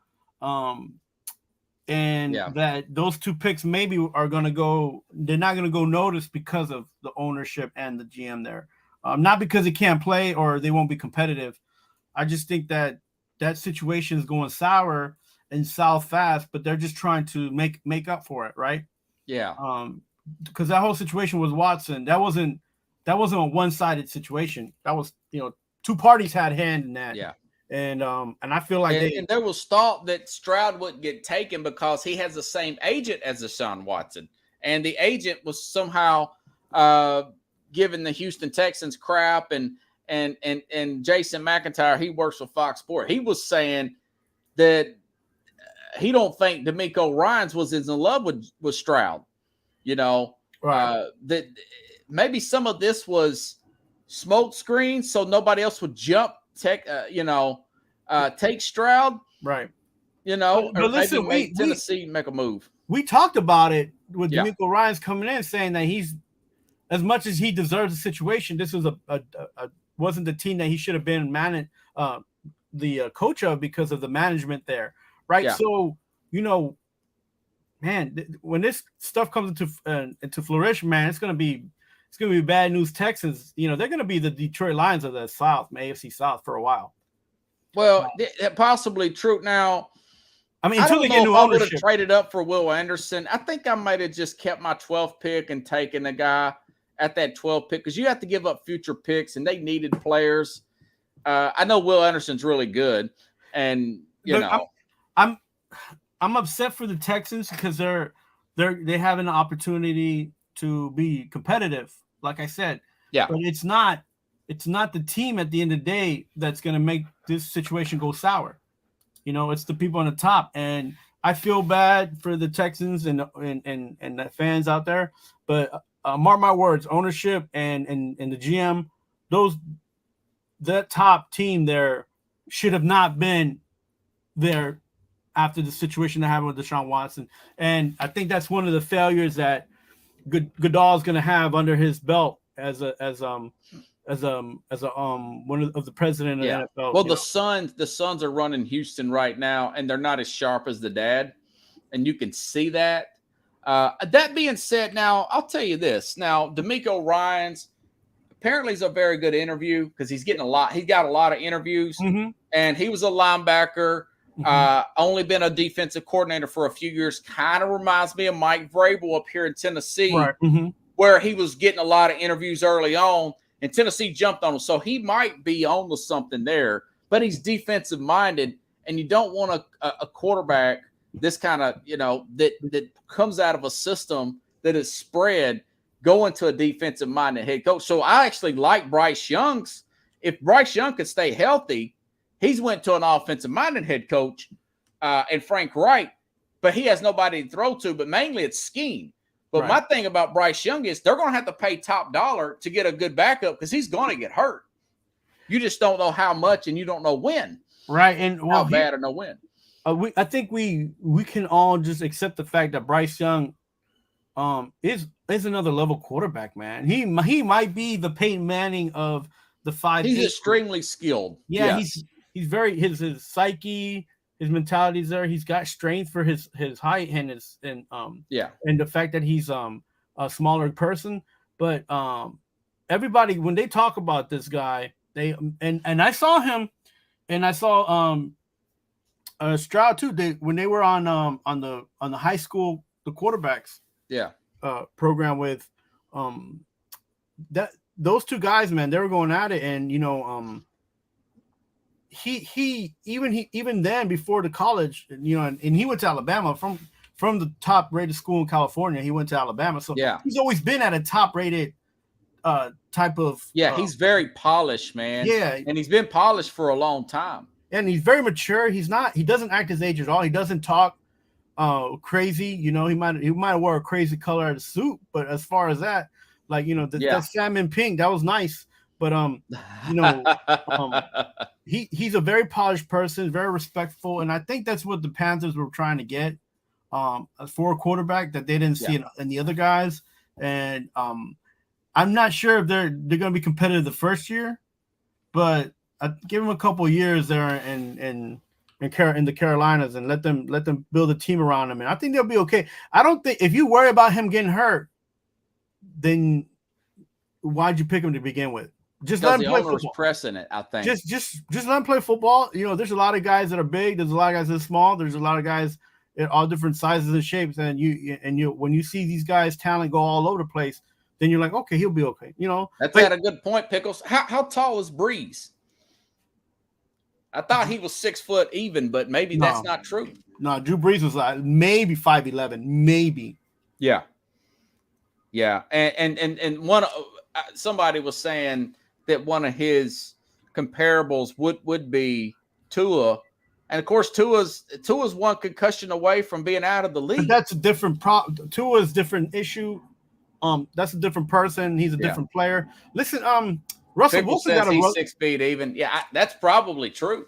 [SPEAKER 2] That those 2 picks maybe are going to go – they're not going to go noticed because of the ownership and the GM there. Not because they can't play or they won't be competitive. I just think that situation is going sour and south fast, but they're just trying to make up for it, right?
[SPEAKER 1] Yeah.
[SPEAKER 2] Because that whole situation with Watson, that wasn't a one-sided situation. That was, 2 parties had hand in that.
[SPEAKER 1] Yeah.
[SPEAKER 2] And I feel like
[SPEAKER 1] and there was thought that Stroud wouldn't get taken because he has the same agent as Deshaun Watson, and the agent was somehow giving the Houston Texans crap, and Jason McIntyre, he works for Fox Sports. He was saying that he don't think DeMeco Ryans was in love with Stroud. Right. That maybe some of this was smoke screen so nobody else would take Stroud.
[SPEAKER 2] Right.
[SPEAKER 1] But listen, maybe Tennessee make a move.
[SPEAKER 2] We talked about it with DeMeco Ryans coming in saying that he's, as much as he deserves the situation, this was wasn't the team that he should have been the coach of because of the management there. Right. Yeah. So, man, when this stuff comes into flourish, man, it's gonna be bad news. Texans, they're gonna be the Detroit Lions of the South, AFC South for a while.
[SPEAKER 1] Well, possibly true. Now,
[SPEAKER 2] I mean,
[SPEAKER 1] until they get new ownership, I would have traded up for Will Anderson. I think I might have just kept my 12th pick and taken a guy at that 12th pick because you have to give up future picks, and they needed players. I know Will Anderson's really good, and
[SPEAKER 2] I'm upset for the Texans because they have an opportunity to be competitive, like I said.
[SPEAKER 1] Yeah.
[SPEAKER 2] But it's not the team at the end of the day that's going to make this situation go sour. It's the people on the top, and I feel bad for the Texans and the fans out there. But mark my words, ownership and the GM, that top team there should have not been there after the situation that happened with Deshaun Watson. And I think that's one of the failures that Goodall's going to have under his belt as one of the president of the NFL.
[SPEAKER 1] Well, the Suns are running Houston right now, and they're not as sharp as the dad, and you can see that. That being said, now I'll tell you this. Now, DeMeco Ryans apparently is a very good interview because he's got a lot of interviews, and he was a linebacker. Only been a defensive coordinator for a few years. Kind of reminds me of Mike Vrabel up here in Tennessee,
[SPEAKER 2] right.
[SPEAKER 1] Where he was getting a lot of interviews early on. and Tennessee jumped on him. So he might be on to something there, but he's defensive minded, and you don't want a quarterback this kind of, that comes out of a system that is spread going to a defensive minded head coach. So I actually like Bryce Young's. If Bryce Young could stay healthy, he's went to an offensive minded head coach and Frank Wright, but he has nobody to throw to, but mainly it's scheme. But my thing about Bryce Young is they're going to have to pay top dollar to get a good backup because he's going to get hurt. You just don't know how much, and you don't know when.
[SPEAKER 2] Right, and
[SPEAKER 1] how bad or no when.
[SPEAKER 2] I think we can all just accept the fact that Bryce Young is another level quarterback, man. He might be the Peyton Manning of the 5.
[SPEAKER 1] He's extremely skilled.
[SPEAKER 2] Yeah, yes. He's very his psyche, his mentality is there. He's got strength for his height and and the fact that he's a smaller person. But everybody, when they talk about this guy, they and I saw him, and I saw Stroud too. When they were on the high school, the quarterbacks program with that those two guys, man, they were going at it, and he even then before the college, and he went to Alabama from the top rated school in California. He went to Alabama, so he's always been at a top rated type of
[SPEAKER 1] he's very polished, man.
[SPEAKER 2] Yeah,
[SPEAKER 1] and he's been polished for a long time.
[SPEAKER 2] And he's very mature. He doesn't act his age at all. He doesn't talk crazy. He might wear a crazy color at a suit, but as far as that, like that salmon pink, that was nice. But he's a very polished person, very respectful, and I think that's what the Panthers were trying to get for a quarterback that they didn't see in the other guys. And I'm not sure if they're going to be competitive the first year, but I give them a couple of years there in the Carolinas and let them build a team around them, and I think they'll be okay. I don't think if you worry about him getting hurt, then why'd you pick him to begin with? Just let him play football.
[SPEAKER 1] Pressing it, I think.
[SPEAKER 2] Just let him play football. There's a lot of guys that are big. There's a lot of guys that are small. There's a lot of guys in all different sizes and shapes. And you when you see these guys' talent go all over the place, then you're like, okay, he'll be okay.
[SPEAKER 1] That's a good point, Pickles. How tall is Breeze? I thought he was 6 foot even, but maybe that's not true.
[SPEAKER 2] No, Drew Brees was like maybe 5'11", maybe.
[SPEAKER 1] Yeah. And one somebody was saying that one of his comparables would be Tua, and of course Tua's one concussion away from being out of the league.
[SPEAKER 2] But that's a different Tua's different issue. That's a different person. He's a different player. Listen, Russell Wilson got
[SPEAKER 1] he's 6 feet even. Yeah, that's probably true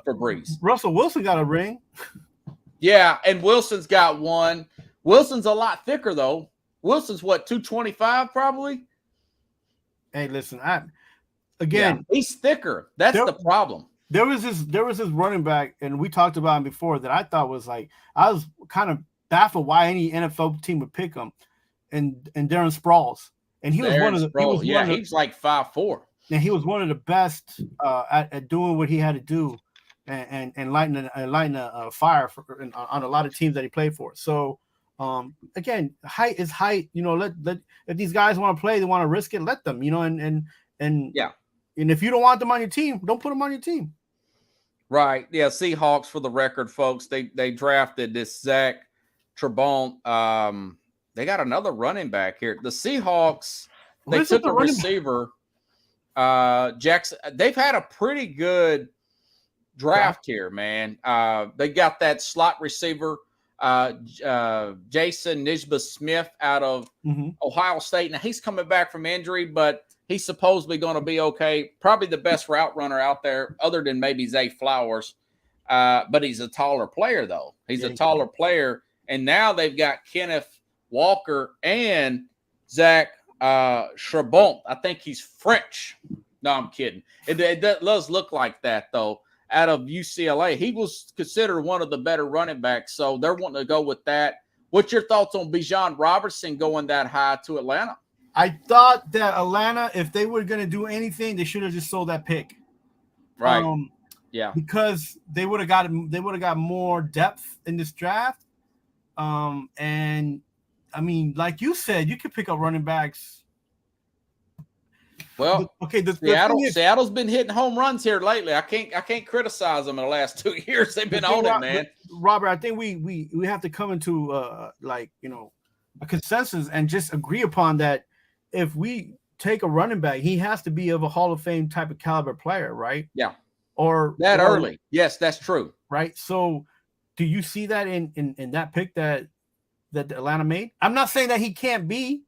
[SPEAKER 1] for Breeze.
[SPEAKER 2] Russell Wilson got a ring.
[SPEAKER 1] Yeah, and Wilson's got one. Wilson's a lot thicker though. Wilson's what, 225 probably?
[SPEAKER 2] Hey, listen,
[SPEAKER 1] he's thicker. That's the problem.
[SPEAKER 2] There was this running back, and we talked about him before, that I thought was like, I was kind of baffled why any NFL team would pick him, and Darren Sproles. And he was one of the
[SPEAKER 1] he's like 5'4".
[SPEAKER 2] And he was one of the best at doing what he had to do and lighting a fire on a lot of teams that he played for. So again, height is height. Let if these guys want to play, they want to risk it, let them. And if you don't want them on your team, don't put them on your team.
[SPEAKER 1] Right. Yeah. Seahawks, for the record, folks, they drafted this Zach Trebont. They got another running back here. The Seahawks, they took a receiver. Jackson. They've had a pretty good draft here, man. They got that slot receiver, Jason Nisbet-Smith out of Ohio State. Now he's coming back from injury, but he's supposedly going to be okay. Probably the best route runner out there, other than maybe Zay Flowers. But he's a taller player, though. He's a taller player, and now they've got Kenneth Walker and Zach Trebont. I think he's French. No, I'm kidding. It does look like that, though. Out of UCLA, he was considered one of the better running backs, so they're wanting to go with that. What's your thoughts on Bijan Robertson going that high to Atlanta?
[SPEAKER 2] I thought that Atlanta, if they were going to do anything, they should have just sold that pick,
[SPEAKER 1] right?
[SPEAKER 2] Because they would have got more depth in this draft. And I mean, like you said, you could pick up running backs.
[SPEAKER 1] Well,
[SPEAKER 2] okay, the thing is,
[SPEAKER 1] Seattle's been hitting home runs here lately. I can't criticize them in the last 2 years. They've been on it, man.
[SPEAKER 2] Robert, I think we have to come into like, you know, a consensus and just agree upon that. If we take a running back, he has to be of a Hall of Fame type of caliber player, right?
[SPEAKER 1] Yeah.
[SPEAKER 2] Or
[SPEAKER 1] early. Yes, that's true.
[SPEAKER 2] Right. So do you see that in that pick that Atlanta made? I'm not saying that he can't be,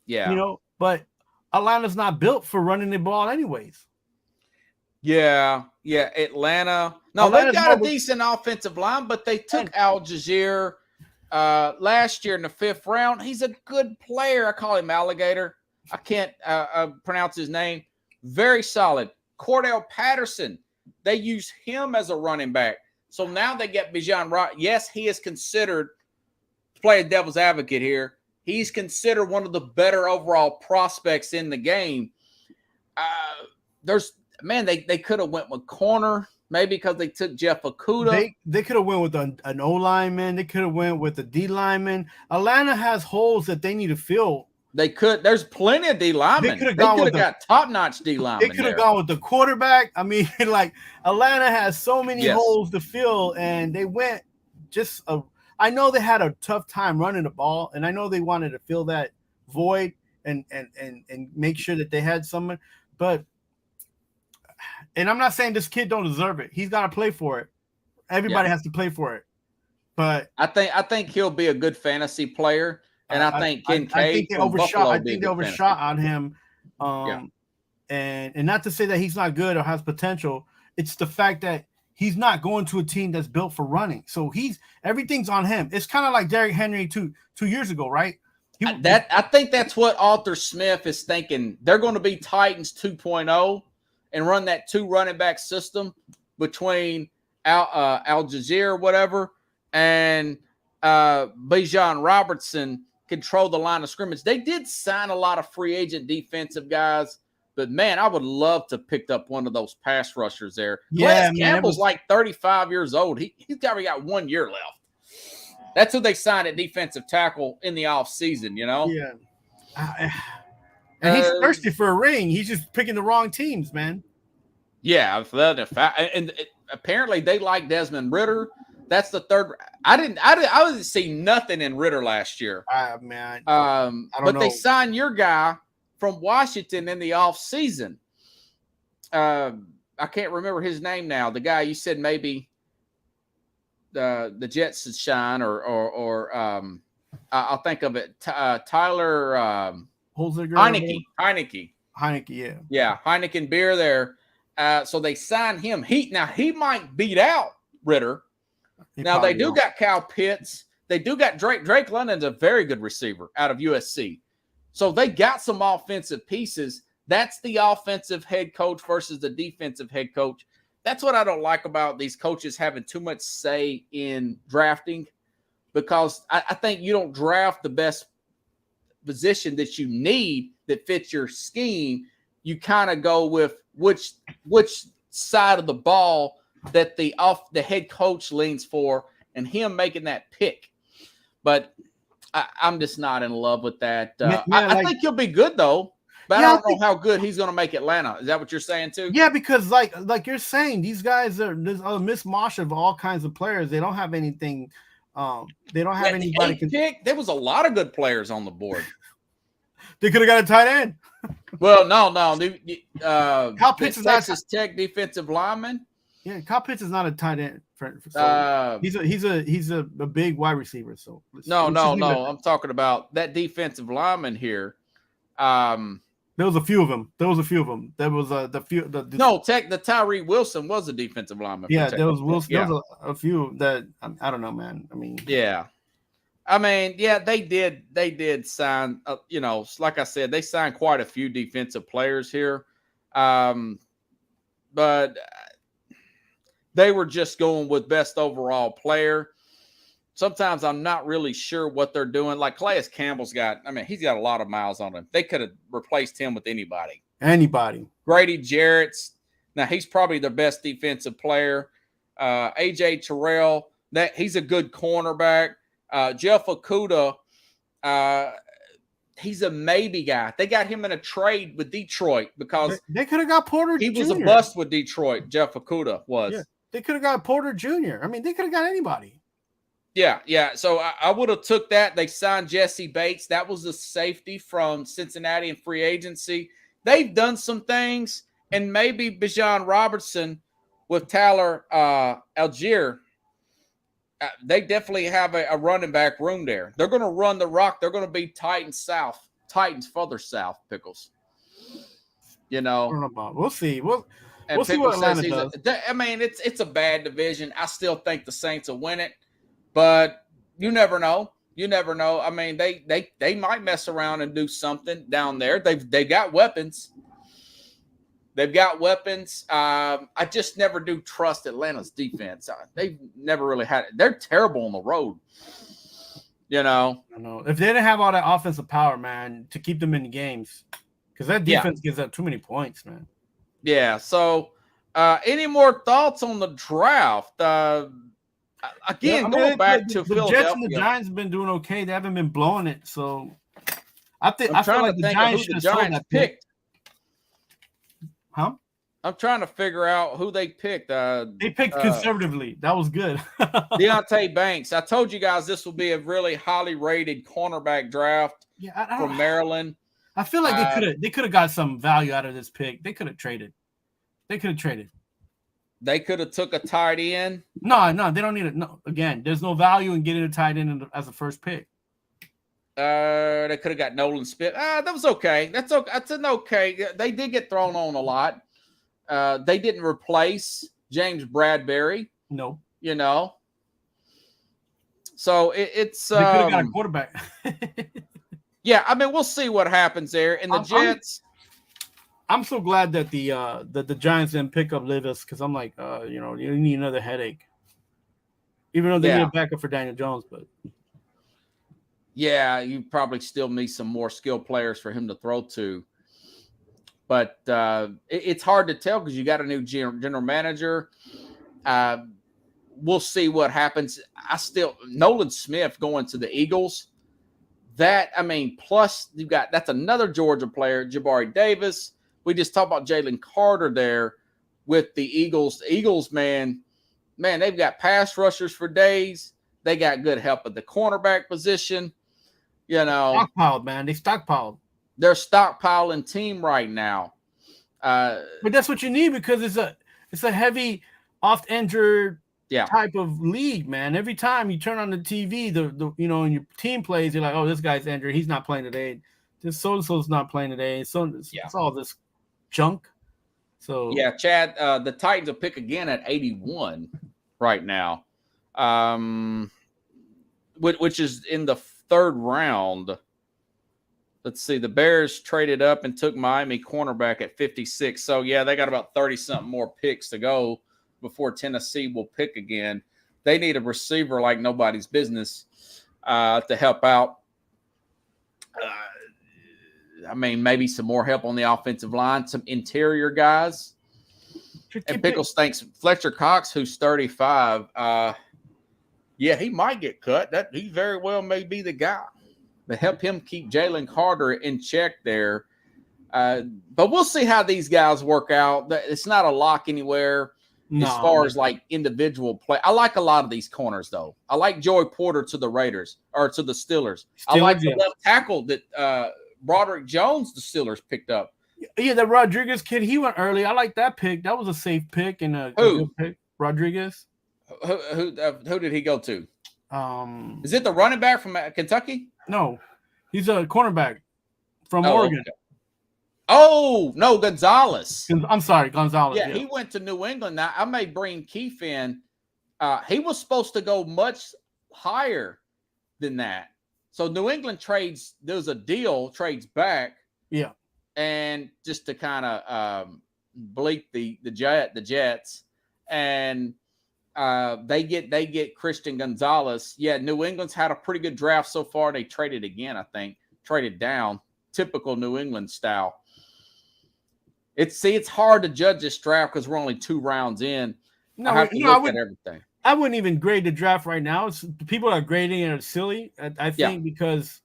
[SPEAKER 2] you know, but Atlanta's not built for running the ball anyways.
[SPEAKER 1] Yeah. Atlanta. No, they've got a decent offensive line, but they took Al-Jazeer last year in the 5th round. He's a good player. I call him Alligator. I can't pronounce his name. Very solid. Cordell Patterson. They use him as a running back. So now they get Bijan Robinson. Yes, he is considered, playing devil's advocate here, he's considered one of the better overall prospects in the game. They could have went with corner, maybe because they took Jeff Okudah.
[SPEAKER 2] They could have went with an O lineman. They could have went with a D lineman. Atlanta has holes that they need to fill.
[SPEAKER 1] They could. There's plenty of D linemen. They could have got top-notch D linemen.
[SPEAKER 2] They could have gone with the quarterback. I mean, like, Atlanta has so many holes to fill, and they went just I know they had a tough time running the ball, and I know they wanted to fill that void and make sure that they had someone. But, and I'm not saying this kid don't deserve it. He's got to play for it. Everybody has to play for it. But
[SPEAKER 1] I think he'll be a good fantasy player. And I think Kincaid
[SPEAKER 2] they overshot on him. And not to say that he's not good or has potential. It's the fact that he's not going to a team that's built for running. So everything's on him. It's kind of like Derrick Henry two years ago, right?
[SPEAKER 1] I think that's what Arthur Smith is thinking. They're going to be Titans 2.0 and run that 2 running back system between Al-Jazeer, whatever, and Bijan Robinson control the line of scrimmage. They did sign a lot of free agent defensive guys, but man, I would love to pick up one of those pass rushers there.
[SPEAKER 2] Yeah,
[SPEAKER 1] Campbell's like 35 years old. He's already got 1 year left. That's who they signed at defensive tackle in the offseason, you know?
[SPEAKER 2] Yeah. And he's thirsty for a ring. He's just picking the wrong teams, man.
[SPEAKER 1] Yeah. And apparently they like Desmond Ridder. That's the third. I didn't see nothing in Ridder last year.
[SPEAKER 2] Man.
[SPEAKER 1] I don't know. They signed your guy from Washington in the offseason. I can't remember his name now. The guy you said maybe the Jets should shine, or I'll think of it. Tyler Heineke.
[SPEAKER 2] Heineke,
[SPEAKER 1] yeah. Heineken beer there. So they signed him. He might beat out Ridder. Now they do got Kyle Pitts. They do got Drake. Drake London's a very good receiver out of USC. So they got some offensive pieces. That's the offensive head coach versus the defensive head coach. That's what I don't like about these coaches having too much say in drafting, because I think you don't draft the best position that you need that fits your scheme. You kind of go with which side of the ball that the head coach leans for, and him making that pick. But I'm just not in love with that. I think he'll be good though, but I don't know how good he's going to make Atlanta. Is that what you're saying too?
[SPEAKER 2] Yeah, because like you're saying, these guys there's a mishmash of all kinds of players. They don't have anything. They don't have anybody.
[SPEAKER 1] There was a lot of good players on the board.
[SPEAKER 2] They could have got a tight end.
[SPEAKER 1] Well, no.
[SPEAKER 2] Kyle Pitts is
[SPEAKER 1] Texas Tech defensive lineman.
[SPEAKER 2] Yeah, Kyle Pitts is not a tight end. So he's a big wide receiver. So
[SPEAKER 1] no. I'm talking about that defensive lineman here.
[SPEAKER 2] There was a few of them. There was
[SPEAKER 1] the Tyree Wilson was a defensive lineman.
[SPEAKER 2] Yeah, there was Wilson. Yeah. There was a few that I don't know, man.
[SPEAKER 1] They did sign. Like I said, they signed quite a few defensive players here, but they were just going with best overall player. Sometimes I'm not really sure what they're doing. Like Calais Campbell's he's got a lot of miles on him. They could have replaced him with anybody. Grady Jarrett's. Now, he's probably their best defensive player. A.J. Terrell, he's a good cornerback. Jeff Okudah, he's a maybe guy. They got him in a trade with Detroit because
[SPEAKER 2] they could have got Porter
[SPEAKER 1] he
[SPEAKER 2] Jr.
[SPEAKER 1] was a bust with Detroit. Jeff Okudah was.
[SPEAKER 2] Yeah, they could have got Porter Jr. I mean, they could have got anybody.
[SPEAKER 1] Yeah. So I would have took that. They signed Jesse Bates. That was a safety from Cincinnati in free agency. They've done some things, and maybe Bijan Robertson with Tyler Algier. They definitely have a running back room there. They're going to run the rock. They're going to be Titans further south, Pickles. You know,
[SPEAKER 2] we'll see. We'll see
[SPEAKER 1] Pickles
[SPEAKER 2] what Atlanta does.
[SPEAKER 1] I mean, it's a bad division. I still think the Saints will win it, but you never know. You never know. I mean, they might mess around and do something down there. They got weapons. They've got weapons. I just never do trust Atlanta's defense. They've never really had it. They're terrible on the road. You know.
[SPEAKER 2] I know. If they didn't have all that offensive power, man, to keep them in the games, because that defense gives up too many points, man.
[SPEAKER 1] Yeah. So, any more thoughts on the draft? Again, going back to
[SPEAKER 2] the
[SPEAKER 1] Philadelphia.
[SPEAKER 2] Jets and the Giants have been doing okay. They haven't been blowing it. So, I feel like the Giants should have sold that pick. Huh?
[SPEAKER 1] I'm trying to figure out who they picked.
[SPEAKER 2] They picked conservatively. That was good.
[SPEAKER 1] Deonte Banks. I told you guys this will be a really highly rated cornerback draft from Maryland.
[SPEAKER 2] I feel like they could have got some value out of this pick. They could have traded. They could have took a tight end. No, they don't need it. No, again, there's no value in getting a tight end as a first pick.
[SPEAKER 1] They could have got Nolan Smith. That was okay. That's okay. That's an okay. They did get thrown on a lot. They didn't replace James Bradbury.
[SPEAKER 2] No.
[SPEAKER 1] You know. So it's
[SPEAKER 2] they could have got a quarterback.
[SPEAKER 1] Yeah, I mean, we'll see what happens there. And the Jets.
[SPEAKER 2] I'm so glad that the Giants didn't pick up Levis, because I'm like, you need another headache. Even though they need a backup for Daniel Jones, but.
[SPEAKER 1] Yeah, you probably still need some more skilled players for him to throw to. But it's hard to tell because you got a new general manager. We'll see what happens. Nolan Smith going to the Eagles. Plus that's another Georgia player, Jabari Davis. We just talked about Jalen Carter there with the Eagles. The Eagles, man, they've got pass rushers for days. They got good help at the cornerback position. You know,
[SPEAKER 2] stockpiled, man. They stockpiled.
[SPEAKER 1] They're stockpiling team right now.
[SPEAKER 2] But that's what you need, because it's a heavy, oft-injured type of league, man. Every time you turn on the TV, and your team plays, you're like, oh, this guy's injured. He's not playing today. This so-and-so's not playing today. So it's all this junk. So
[SPEAKER 1] yeah, Chad, the Titans will pick again at 81 right now, which is in the third round. Let's see. The Bears traded up and took Miami cornerback at 56. So, yeah, they got about 30-something more picks to go before Tennessee will pick again. They need a receiver like nobody's business to help out. Maybe some more help on the offensive line, some interior guys. And Pickles thinks Fletcher Cox, who's 35, he might get cut. That he very well may be the guy to help him keep Jalen Carter in check there. But we'll see how these guys work out. It's not a lock anywhere as far as like individual play. I like a lot of these corners, though. I like Joey Porter to the Raiders or to the Steelers. I like the left tackle that Broderick Jones, the Steelers, picked up.
[SPEAKER 2] Yeah, the Rodriguez kid, he went early. I like that pick. That was a safe pick and a good pick. Rodriguez.
[SPEAKER 1] Who did he go to? Is it the running back from Kentucky?
[SPEAKER 2] No, he's a cornerback from Oregon.
[SPEAKER 1] Okay. Oh, no, Gonzalez.
[SPEAKER 2] I'm sorry, Gonzalez.
[SPEAKER 1] Yeah, he went to New England. Now, I may bring Keith in. He was supposed to go much higher than that. So New England trades trades back.
[SPEAKER 2] Yeah.
[SPEAKER 1] And just to kind of bleep the Jets. And they get Christian Gonzalez. Yeah, New England's had a pretty good draft so far. They traded again, I think. Traded down. Typical New England style. It's hard to judge this draft because we're only 2 rounds in. I have to look at everything.
[SPEAKER 2] I wouldn't even grade the draft right now. People are grading it silly, I think, because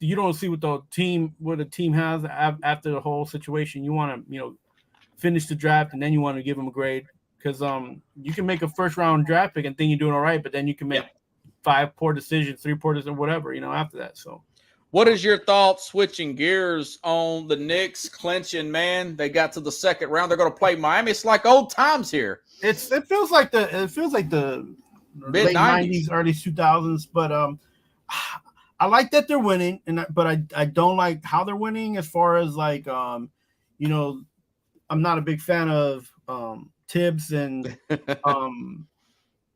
[SPEAKER 2] you don't see what the team has after the whole situation. You want to finish the draft and then you want to give them a grade because you can make a first round draft pick and think you're doing all right, but then you can make 5 poor decisions, 3 poor decisions, whatever after that. So.
[SPEAKER 1] What is your thoughts, switching gears, on the Knicks clinching? Man, they got to the second round. They're going to play Miami. It's like old times here.
[SPEAKER 2] It feels like the late 90s, early 2000s. But I like that they're winning, but I don't like how they're winning. As far as like I'm not a big fan of Tibbs, and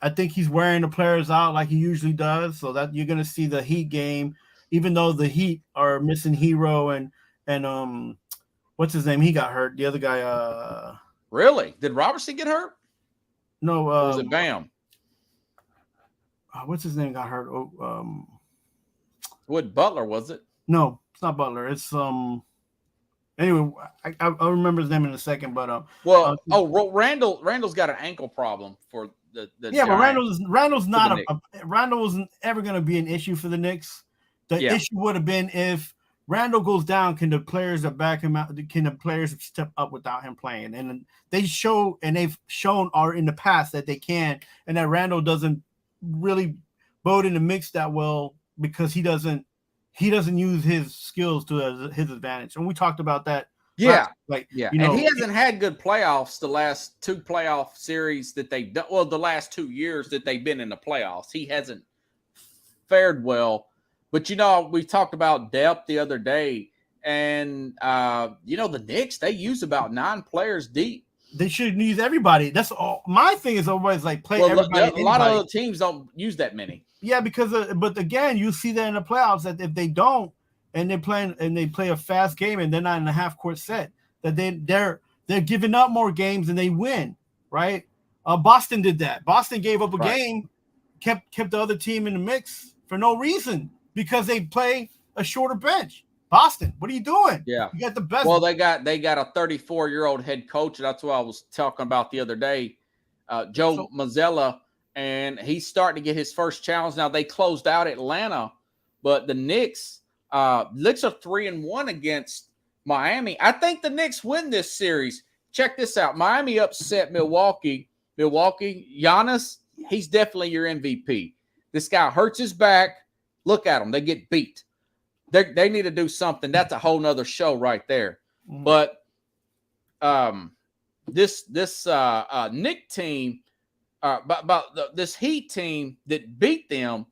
[SPEAKER 2] I think he's wearing the players out like he usually does. So that you're going to see the Heat game. Even though the Heat are missing Hero and what's his name? He got hurt. The other guy.
[SPEAKER 1] Really? Did Robertson get hurt?
[SPEAKER 2] No.
[SPEAKER 1] Or was it Bam?
[SPEAKER 2] What's his name? Got hurt.
[SPEAKER 1] What, Butler was it?
[SPEAKER 2] No, it's not Butler. It's Anyway, I'll remember his name in a second. But
[SPEAKER 1] Randall's got an ankle problem for the
[SPEAKER 2] yeah, Giants. But Randall's not Randall wasn't ever going to be an issue for the Knicks. The issue would have been if Randall goes down, can the players that back him out, can the players step up without him playing? And they've shown in the past that they can, and that Randall doesn't really vote in the mix that well because he doesn't use his skills to his advantage. And we talked about that.
[SPEAKER 1] Yeah. And he hasn't had good playoffs the last 2 playoff series that they've done. Well, the last 2 years that they've been in the playoffs, he hasn't fared well. But, we talked about depth the other day, and, the Knicks, they use about 9 players deep.
[SPEAKER 2] They should use everybody. That's all. My thing is always like play everybody.
[SPEAKER 1] A lot of other teams don't use that many.
[SPEAKER 2] Yeah, because but again, you see that in the playoffs that if they don't, and they play a fast game and they're not in a half court set, that they're giving up more games and they win, right? Boston did that. Boston gave up a game, kept the other team in the mix for no reason. Because they play a shorter bench. Boston, what are you doing?
[SPEAKER 1] Yeah.
[SPEAKER 2] You got the best.
[SPEAKER 1] Well, they got a 34-year-old head coach. That's what I was talking about the other day, Joe Mazzulla, and he's starting to get his first challenge. Now, they closed out Atlanta, but the Knicks are 3-1 against Miami. I think the Knicks win this series. Check this out. Miami upset Milwaukee. Giannis, he's definitely your MVP. This guy hurts his back. Look at them. They get beat. They need to do something. That's a whole nother show right there. Mm-hmm. But this Knick team, this Heat team that beat them,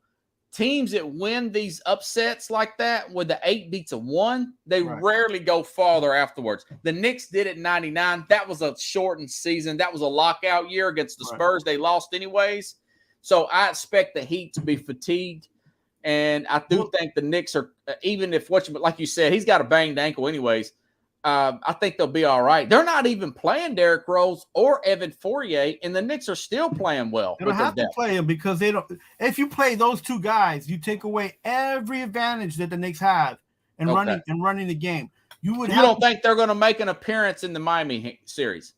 [SPEAKER 1] teams that win these upsets like that, where the 8 beats a 1, they rarely go farther afterwards. The Knicks did it in 99. That was a shortened season. That was a lockout year against the Spurs. They lost anyways. So I expect the Heat to be fatigued. And I do think the Knicks are, even if like you said, he's got a banged ankle anyways, I think they'll be all right. They're not even playing Derrick Rose or Evan Fournier, and the Knicks are still playing well.
[SPEAKER 2] They don't have to play them because they don't. If you play those 2 guys, you take away every advantage that the Knicks have in running the game. You
[SPEAKER 1] don't think they're going to make an appearance in the Miami series?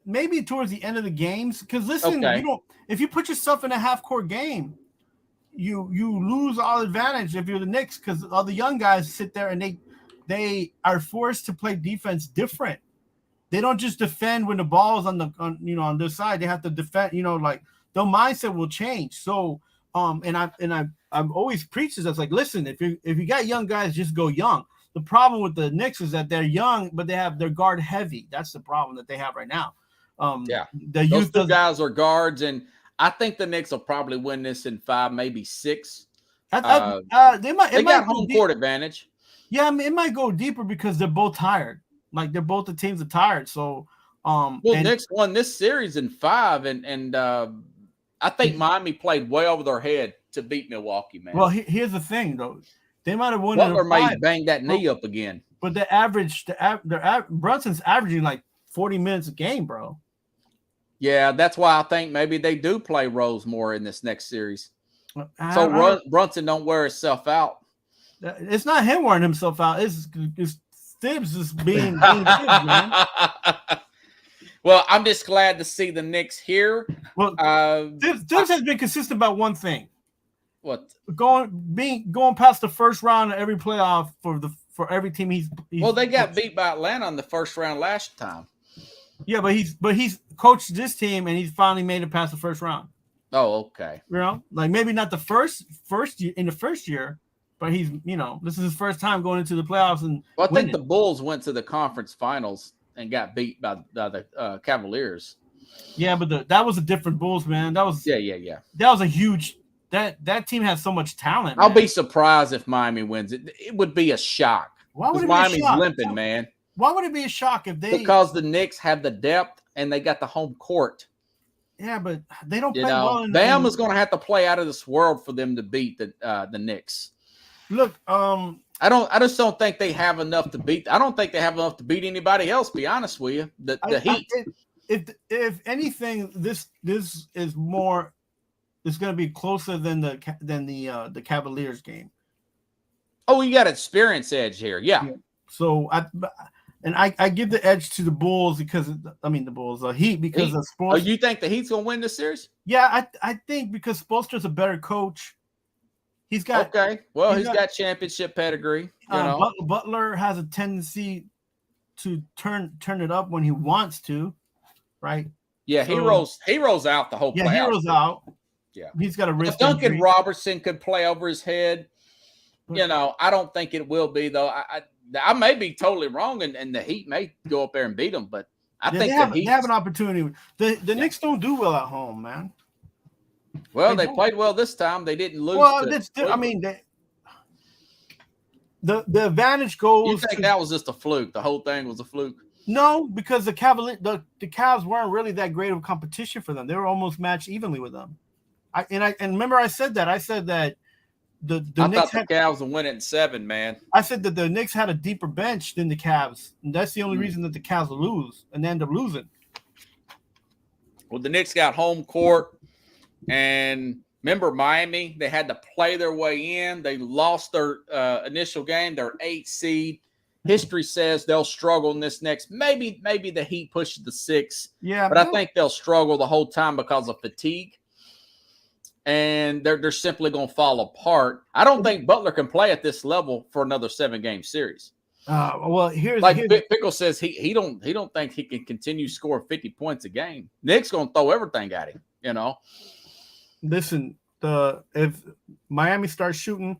[SPEAKER 2] Maybe towards the end of the games. Because listen, if you put yourself in a half-court game, you lose all advantage if you're the Knicks because all the young guys sit there and they are forced to play defense different. They don't just defend when the ball's on their side. They have to defend. Like their mindset will change. So I've always preached this. That's like, listen, if you got young guys, just go young. The problem with the Knicks is that they're young, but they're guard heavy. That's the problem that they have right now.
[SPEAKER 1] Those 2 guys are guards, and I think the Knicks will probably win this in 5, maybe 6. They got home court advantage.
[SPEAKER 2] Yeah, I mean, it might go deeper because they're both tired. Like the teams are tired. So,
[SPEAKER 1] Knicks won this series in 5, and I think Miami played way over their head to beat Milwaukee, man.
[SPEAKER 2] Well, here's the thing, though. They might have won.
[SPEAKER 1] Butler may bang that knee up again.
[SPEAKER 2] But Brunson's averaging like 40 minutes a game, bro.
[SPEAKER 1] Yeah, that's why I think maybe they do play Rose more in this next series. So Brunson don't wear himself out.
[SPEAKER 2] It's not him wearing himself out. It's Tibbs is being Tibbs, man.
[SPEAKER 1] Well, I'm just glad to see the Knicks here.
[SPEAKER 2] Well, Tibbs has been consistent about one thing.
[SPEAKER 1] What?
[SPEAKER 2] Going past the first round of every playoff for every team he's
[SPEAKER 1] well, they got beat by Atlanta in the first round last time.
[SPEAKER 2] Yeah, but he's coached this team and he's finally made it past the first round.
[SPEAKER 1] Oh, okay.
[SPEAKER 2] You know, like maybe not the first year in the first year, but he's this is his first time going into the playoffs and.
[SPEAKER 1] Well, I think the Bulls went to the conference finals and got beat by the Cavaliers.
[SPEAKER 2] Yeah, but that was a different Bulls, man. That was That was a huge. That team has so much talent.
[SPEAKER 1] I'll be surprised if Miami wins it. It would be a shock.
[SPEAKER 2] Why would it
[SPEAKER 1] Miami's
[SPEAKER 2] be a shock?
[SPEAKER 1] limping, man.
[SPEAKER 2] Why would it be a shock if they?
[SPEAKER 1] Because the Knicks have the depth and they got the home court.
[SPEAKER 2] Yeah, but they don't play well.
[SPEAKER 1] Bam is going to have to play out of this world for them to beat the Knicks.
[SPEAKER 2] Look,
[SPEAKER 1] I just don't think they have enough to beat. I don't think they have enough to beat anybody else. Be honest with you, the Heat.
[SPEAKER 2] If anything, this is more. It's going to be closer than the Cavaliers game.
[SPEAKER 1] Oh, you got experience edge here, yeah.
[SPEAKER 2] So I give the edge to the Bulls because the Heat because of Spoelstra.
[SPEAKER 1] Oh, you think the Heat's going to win this series?
[SPEAKER 2] Yeah, I think because Spoelstra's a better coach. He's got
[SPEAKER 1] he's got championship pedigree.
[SPEAKER 2] Butler has a tendency to turn it up when he wants to, right?
[SPEAKER 1] Yeah, he rolls out the whole.
[SPEAKER 2] Yeah, he rolls out.
[SPEAKER 1] Yeah,
[SPEAKER 2] he's got a wrist.
[SPEAKER 1] Duncan Robertson could play over his head. I don't think it will be though. I may be totally wrong, and the Heat may go up there and beat them, but I think
[SPEAKER 2] they have an opportunity. The Knicks don't do well at home, man.
[SPEAKER 1] Well, they played well this time. They didn't lose.
[SPEAKER 2] Well, the advantage goes.
[SPEAKER 1] You think that was just a fluke? The whole thing was a fluke?
[SPEAKER 2] No, because the Cavs weren't really that great of a competition for them. They were almost matched evenly with them. And remember I said that. I said that the Knicks
[SPEAKER 1] thought the Cavs would win it in 7, man.
[SPEAKER 2] I said that the Knicks had a deeper bench than the Cavs, and that's the only reason that the Cavs will lose and end up losing.
[SPEAKER 1] Well, the Knicks got home court, and remember Miami? They had to play their way in. They lost their initial game. They're 8th seed. History says they'll struggle in this next. Maybe the Heat pushes the 6.
[SPEAKER 2] Yeah,
[SPEAKER 1] but I think they'll struggle the whole time because of fatigue. And they're simply going to fall apart. I don't think Butler can play at this level for another 7-game series.
[SPEAKER 2] Well, here's
[SPEAKER 1] Pickle says he don't think he can continue scoring 50 points a game. Nick's going to throw everything at him.
[SPEAKER 2] Listen, if Miami starts shooting,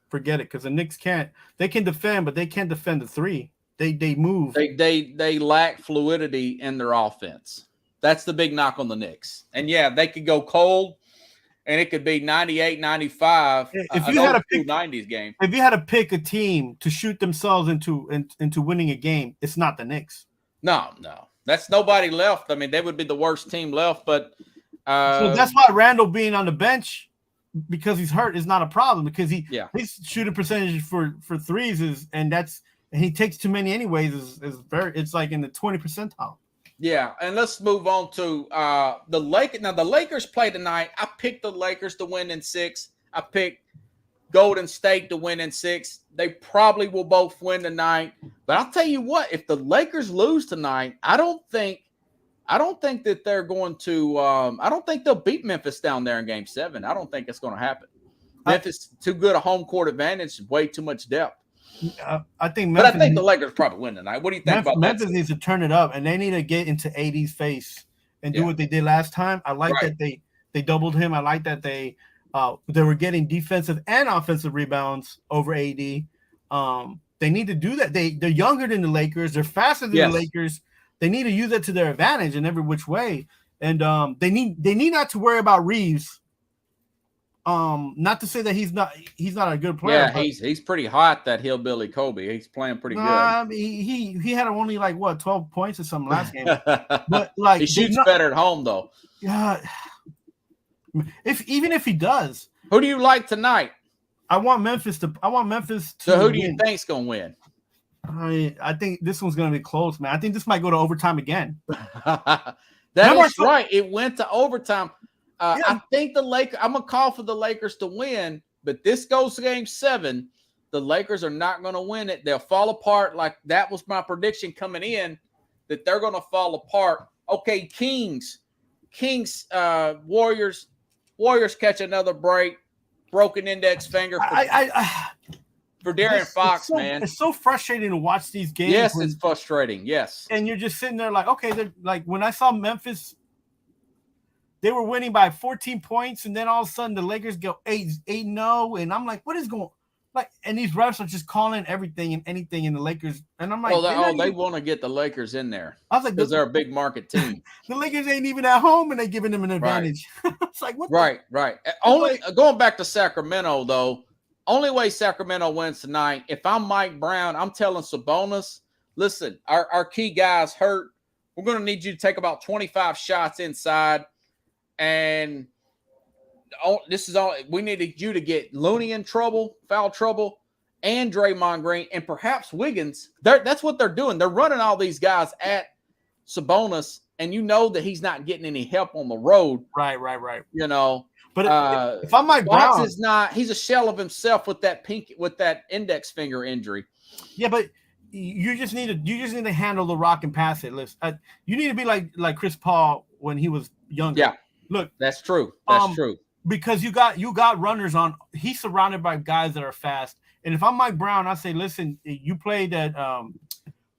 [SPEAKER 2] forget it because the Knicks can't. They can defend, but they can't defend the 3. They move.
[SPEAKER 1] They lack fluidity in their offense. That's the big knock on the Knicks. And yeah, they could go cold. And it could be 98, 95.
[SPEAKER 2] If you had a
[SPEAKER 1] 90s game.
[SPEAKER 2] If you had to pick a team to shoot themselves into winning a game, it's not the Knicks.
[SPEAKER 1] No. That's nobody left. I mean, they would be the worst team left. But
[SPEAKER 2] so that's why Randall being on the bench because he's hurt is not a problem because his shooting percentage for threes and he takes too many anyways it's like in the 20 percentile.
[SPEAKER 1] Yeah, and let's move on to the Lakers. Now, the Lakers play tonight. I picked the Lakers to win in 6. I picked Golden State to win in 6. They probably will both win tonight. But I'll tell you what, if the Lakers lose tonight, I don't think that they're going to I don't think they'll beat Memphis down there in Game 7. I don't think it's going to happen. Memphis too good a home court advantage, way too much depth.
[SPEAKER 2] I think
[SPEAKER 1] the Lakers probably win tonight. What do you think about
[SPEAKER 2] Memphis
[SPEAKER 1] that?
[SPEAKER 2] Needs to turn it up, and they need to get into AD's face and do what they did last time. I like that they doubled him. I like that they were getting defensive and offensive rebounds over AD. They need to do that. They're younger than the Lakers. They're faster than the Lakers. They need to use that to their advantage in every which way. And they need not to worry about Reeves. Not to say that he's not a good player.
[SPEAKER 1] Yeah, he's pretty hot, that hillbilly Kobe. He's playing pretty good.
[SPEAKER 2] He had only 12 points or something last game. But
[SPEAKER 1] he shoots better at home though.
[SPEAKER 2] Yeah. Even if he does.
[SPEAKER 1] Who do you like tonight?
[SPEAKER 2] I want Memphis to
[SPEAKER 1] So who do you think's gonna win?
[SPEAKER 2] I think this one's gonna be close, man. I think this might go to overtime again.
[SPEAKER 1] That's right. It went to overtime. I think the Lakers. I'm gonna call for the Lakers to win, but this goes to Game 7. The Lakers are not going to win it. They'll fall apart. Like that was my prediction coming in, that they're going to fall apart. Okay, Kings, Warriors catch another break. broken index finger for Darren Fox, man.
[SPEAKER 2] It's so frustrating to watch these games.
[SPEAKER 1] Yes, it's frustrating. Yes.
[SPEAKER 2] And you're just sitting there like, okay, they're like when I saw Memphis, they were winning by 14 points, and then all of a sudden the Lakers go 8-0, and I'm like, what is going like? And these refs are just calling everything and anything in the Lakers, and I'm like,
[SPEAKER 1] they want to get the Lakers in there.
[SPEAKER 2] I was like,
[SPEAKER 1] because they're a big market team.
[SPEAKER 2] The Lakers ain't even at home, and they're giving them an advantage. Right. It's like what?
[SPEAKER 1] Right. Only going back to Sacramento though. Only way Sacramento wins tonight. If I'm Mike Brown, I'm telling Sabonis, listen, our key guys hurt. We're going to need you to take about 25 shots inside. And this is all we needed you to get Looney in trouble, foul trouble, and Draymond Green, and perhaps Wiggins. That's what they're doing. They're running all these guys at Sabonis, and you know that he's not getting any help on the road.
[SPEAKER 2] Right.
[SPEAKER 1] You know,
[SPEAKER 2] but if I'm Mike Brown,
[SPEAKER 1] is not. He's a shell of himself with that index finger injury.
[SPEAKER 2] Yeah, but you just need to handle the rock and pass it. Listen, you need to be like Chris Paul when he was younger.
[SPEAKER 1] Yeah.
[SPEAKER 2] Look,
[SPEAKER 1] that's true. That's true.
[SPEAKER 2] Because you got runners on. He's surrounded by guys that are fast. And if I'm Mike Brown, I say, listen, you played that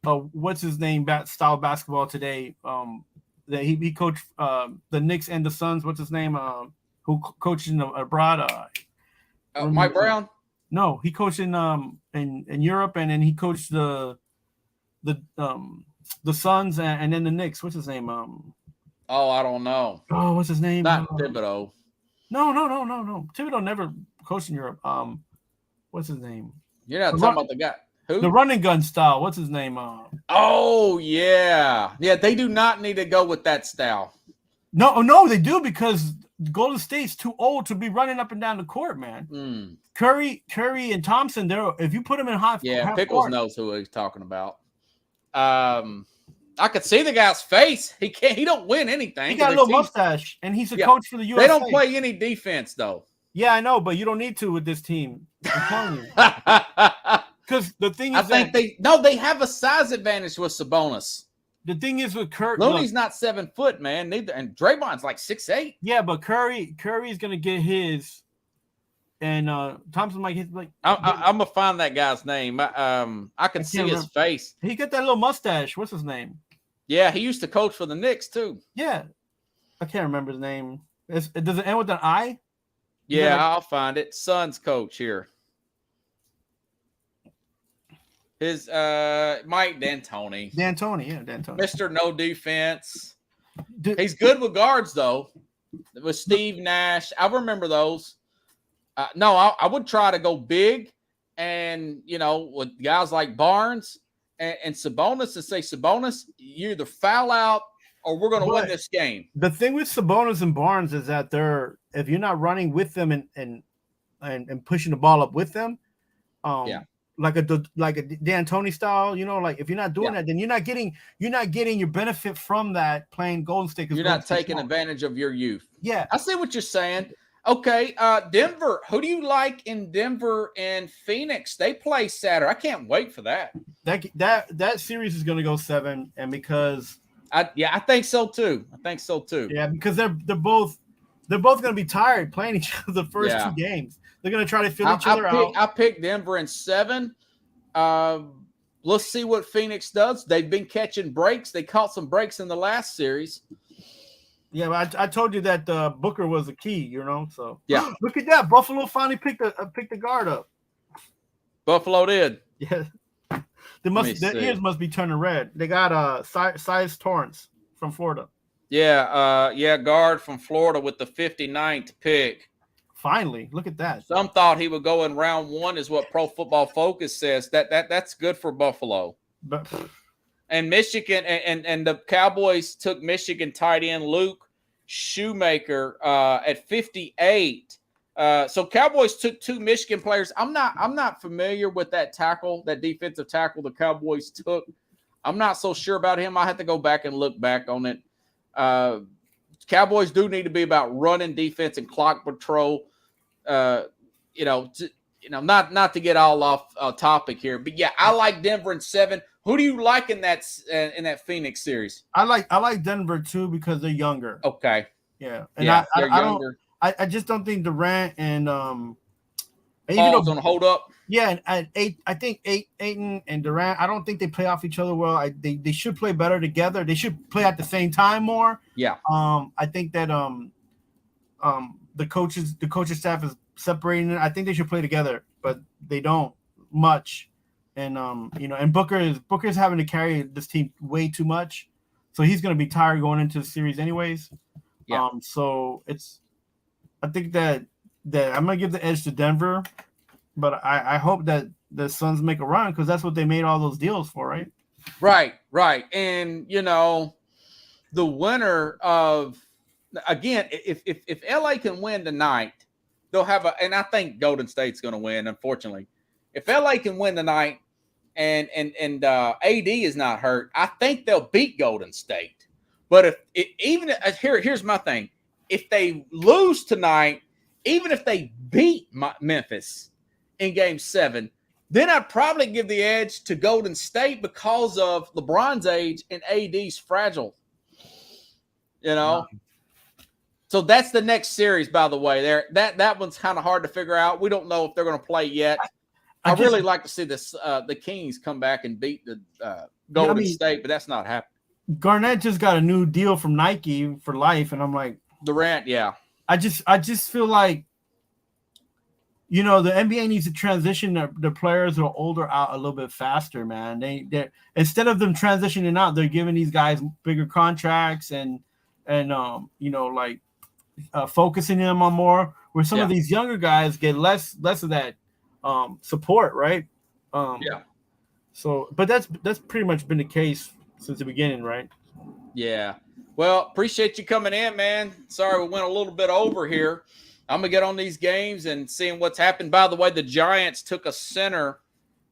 [SPEAKER 2] what's his name style basketball today. That he coached the Knicks and the Suns. What's his name? Who coached abroad?
[SPEAKER 1] Mike Brown.
[SPEAKER 2] No, he coached in Europe, and then he coached the Suns and then the Knicks. What's his name?
[SPEAKER 1] I don't know.
[SPEAKER 2] Oh, what's his name?
[SPEAKER 1] Not Thibodeau.
[SPEAKER 2] No. Thibodeau never coached in Europe. What's his name?
[SPEAKER 1] You're not talking about the guy. Who?
[SPEAKER 2] The running gun style. What's his name?
[SPEAKER 1] Oh, yeah. Yeah, they do not need to go with that style.
[SPEAKER 2] No, they do because Golden State's too old to be running up and down the court, man. Curry and Thompson, if you put them in half
[SPEAKER 1] Pickles
[SPEAKER 2] court,
[SPEAKER 1] knows who he's talking about. I could see the guy's face. He don't win anything.
[SPEAKER 2] He got a little mustache, and he's a coach for the USA.
[SPEAKER 1] They don't play any defense, though.
[SPEAKER 2] Yeah, I know, but you don't need to with this team. I'm telling you. Because the thing is, they
[SPEAKER 1] have a size advantage with Sabonis.
[SPEAKER 2] The thing is with Curry,
[SPEAKER 1] Looney's not 7 foot, man. Neither, and Draymond's like 6'8".
[SPEAKER 2] Yeah, but Curry's gonna get his, and Thompson might hit like.
[SPEAKER 1] I'm gonna find that guy's name. I can see his face.
[SPEAKER 2] He got that little mustache. What's his name?
[SPEAKER 1] Yeah, he used to coach for the Knicks too.
[SPEAKER 2] Yeah, I can't remember his name. Does it end with an I?
[SPEAKER 1] Yeah, I'll find it. Suns coach here. His Mike D'Antoni.
[SPEAKER 2] D'Antoni.
[SPEAKER 1] Mr. No Defense. He's good with guards though. With Steve Nash, I remember those. I would try to go big, and with guys like Barnes and Sabonis, and say, Sabonis, you either foul out or we're going to win this game.
[SPEAKER 2] The thing with Sabonis and Barnes is that if you're not running with them and pushing the ball up with them, like a D'Antoni style, like if you're not doing that, then you're not getting your benefit from that playing Golden State.
[SPEAKER 1] You're not taking advantage of your youth.
[SPEAKER 2] Yeah,
[SPEAKER 1] I see what you're saying. Okay, Denver. Who do you like in Denver and Phoenix? They play Saturday. I can't wait for that.
[SPEAKER 2] That series is going to go 7, and because
[SPEAKER 1] I think so too.
[SPEAKER 2] Yeah, because they're both going to be tired playing each other the first 2 games. They're going to try to fill each other out.
[SPEAKER 1] I picked Denver in 7. Let's see what Phoenix does. They've been catching breaks. They caught some breaks in the last series.
[SPEAKER 2] Yeah, but I told you that Booker was the key, So
[SPEAKER 1] yeah,
[SPEAKER 2] look at that. Buffalo finally picked the guard up.
[SPEAKER 1] Buffalo did.
[SPEAKER 2] Yeah, their ears must be turning red. They got Size Torrance from Florida.
[SPEAKER 1] Yeah, guard from Florida with the 59th pick.
[SPEAKER 2] Finally, look at that.
[SPEAKER 1] Some thought he would go in round 1, is what Pro Football Focus says. That's good for Buffalo.
[SPEAKER 2] But
[SPEAKER 1] and Michigan and the Cowboys took Michigan tight end Luke Shoemaker at 58. So Cowboys took 2 Michigan players. I'm not familiar with that defensive tackle the Cowboys took. I'm not so sure about him. I have to go back and look back on it. Cowboys do need to be about running defense and clock patrol. Not to get all off topic here, but yeah, I like Denver in 7. Who do you like in that Phoenix series?
[SPEAKER 2] I like Denver too because they're younger.
[SPEAKER 1] Okay.
[SPEAKER 2] Yeah,
[SPEAKER 1] and they're younger.
[SPEAKER 2] I just don't think Durant and even
[SPEAKER 1] Paul's
[SPEAKER 2] though
[SPEAKER 1] on hold up.
[SPEAKER 2] yeah, and I think Ayton and Durant, I don't think they play off each other well. They should play better together. They should play at the same time more.
[SPEAKER 1] Yeah.
[SPEAKER 2] I think that the coaches staff is separating it. I think they should play together, but they don't much. And and Booker's having to carry this team way too much, so he's going to be tired going into the series anyways.
[SPEAKER 1] Yeah.
[SPEAKER 2] So I think that I'm going to give the edge to Denver, but I hope that the Suns make a run because that's what they made all those deals for, right?
[SPEAKER 1] Right. And the winner of, again, if LA can win tonight, they'll have and I think Golden State's going to win, unfortunately. If LA can win tonight and AD is not hurt, I think they'll beat Golden State. But here's my thing. If they lose tonight, even if they beat Memphis in Game 7, then I'd probably give the edge to Golden State because of LeBron's age and AD's fragile. So that's the next series, by the way. That one's kind of hard to figure out. We don't know if they're going to play yet. I really like to see the Kings come back and beat the Golden State, but that's not happening.
[SPEAKER 2] Garnett just got a new deal from Nike for life, and I'm like,
[SPEAKER 1] Durant, yeah.
[SPEAKER 2] I just feel like, the NBA needs to transition the players who are older out a little bit faster, man. They instead of them transitioning out, they're giving these guys bigger contracts and focusing them on more. Where some of these younger guys get less of that support, right? So, but that's pretty much been the case since the beginning, right?
[SPEAKER 1] Yeah. Well, appreciate you coming in, man. Sorry we went a little bit over here. I'm going to get on these games and seeing what's happened. By the way, the Giants took a center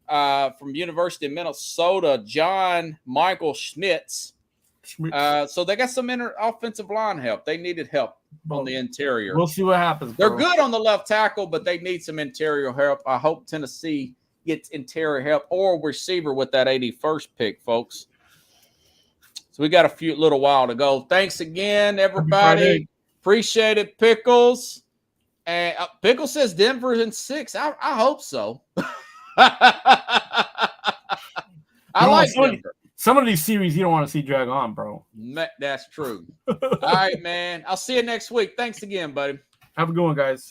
[SPEAKER 1] from University of Minnesota, John Michael Schmitz. So they got some offensive line help. They needed help on the interior.
[SPEAKER 2] We'll see what happens.
[SPEAKER 1] They're good on the left tackle, but they need some interior help. I hope Tennessee gets interior help or receiver with that 81st pick, folks. So we got a little while to go. Thanks again, everybody. Appreciate it, Pickles. And Pickles says Denver's in 6. I hope so. I like Denver.
[SPEAKER 2] Some of these series you don't want to see drag on, bro.
[SPEAKER 1] That's true. All right, man. I'll see you next week. Thanks again, buddy.
[SPEAKER 2] Have a good one, guys.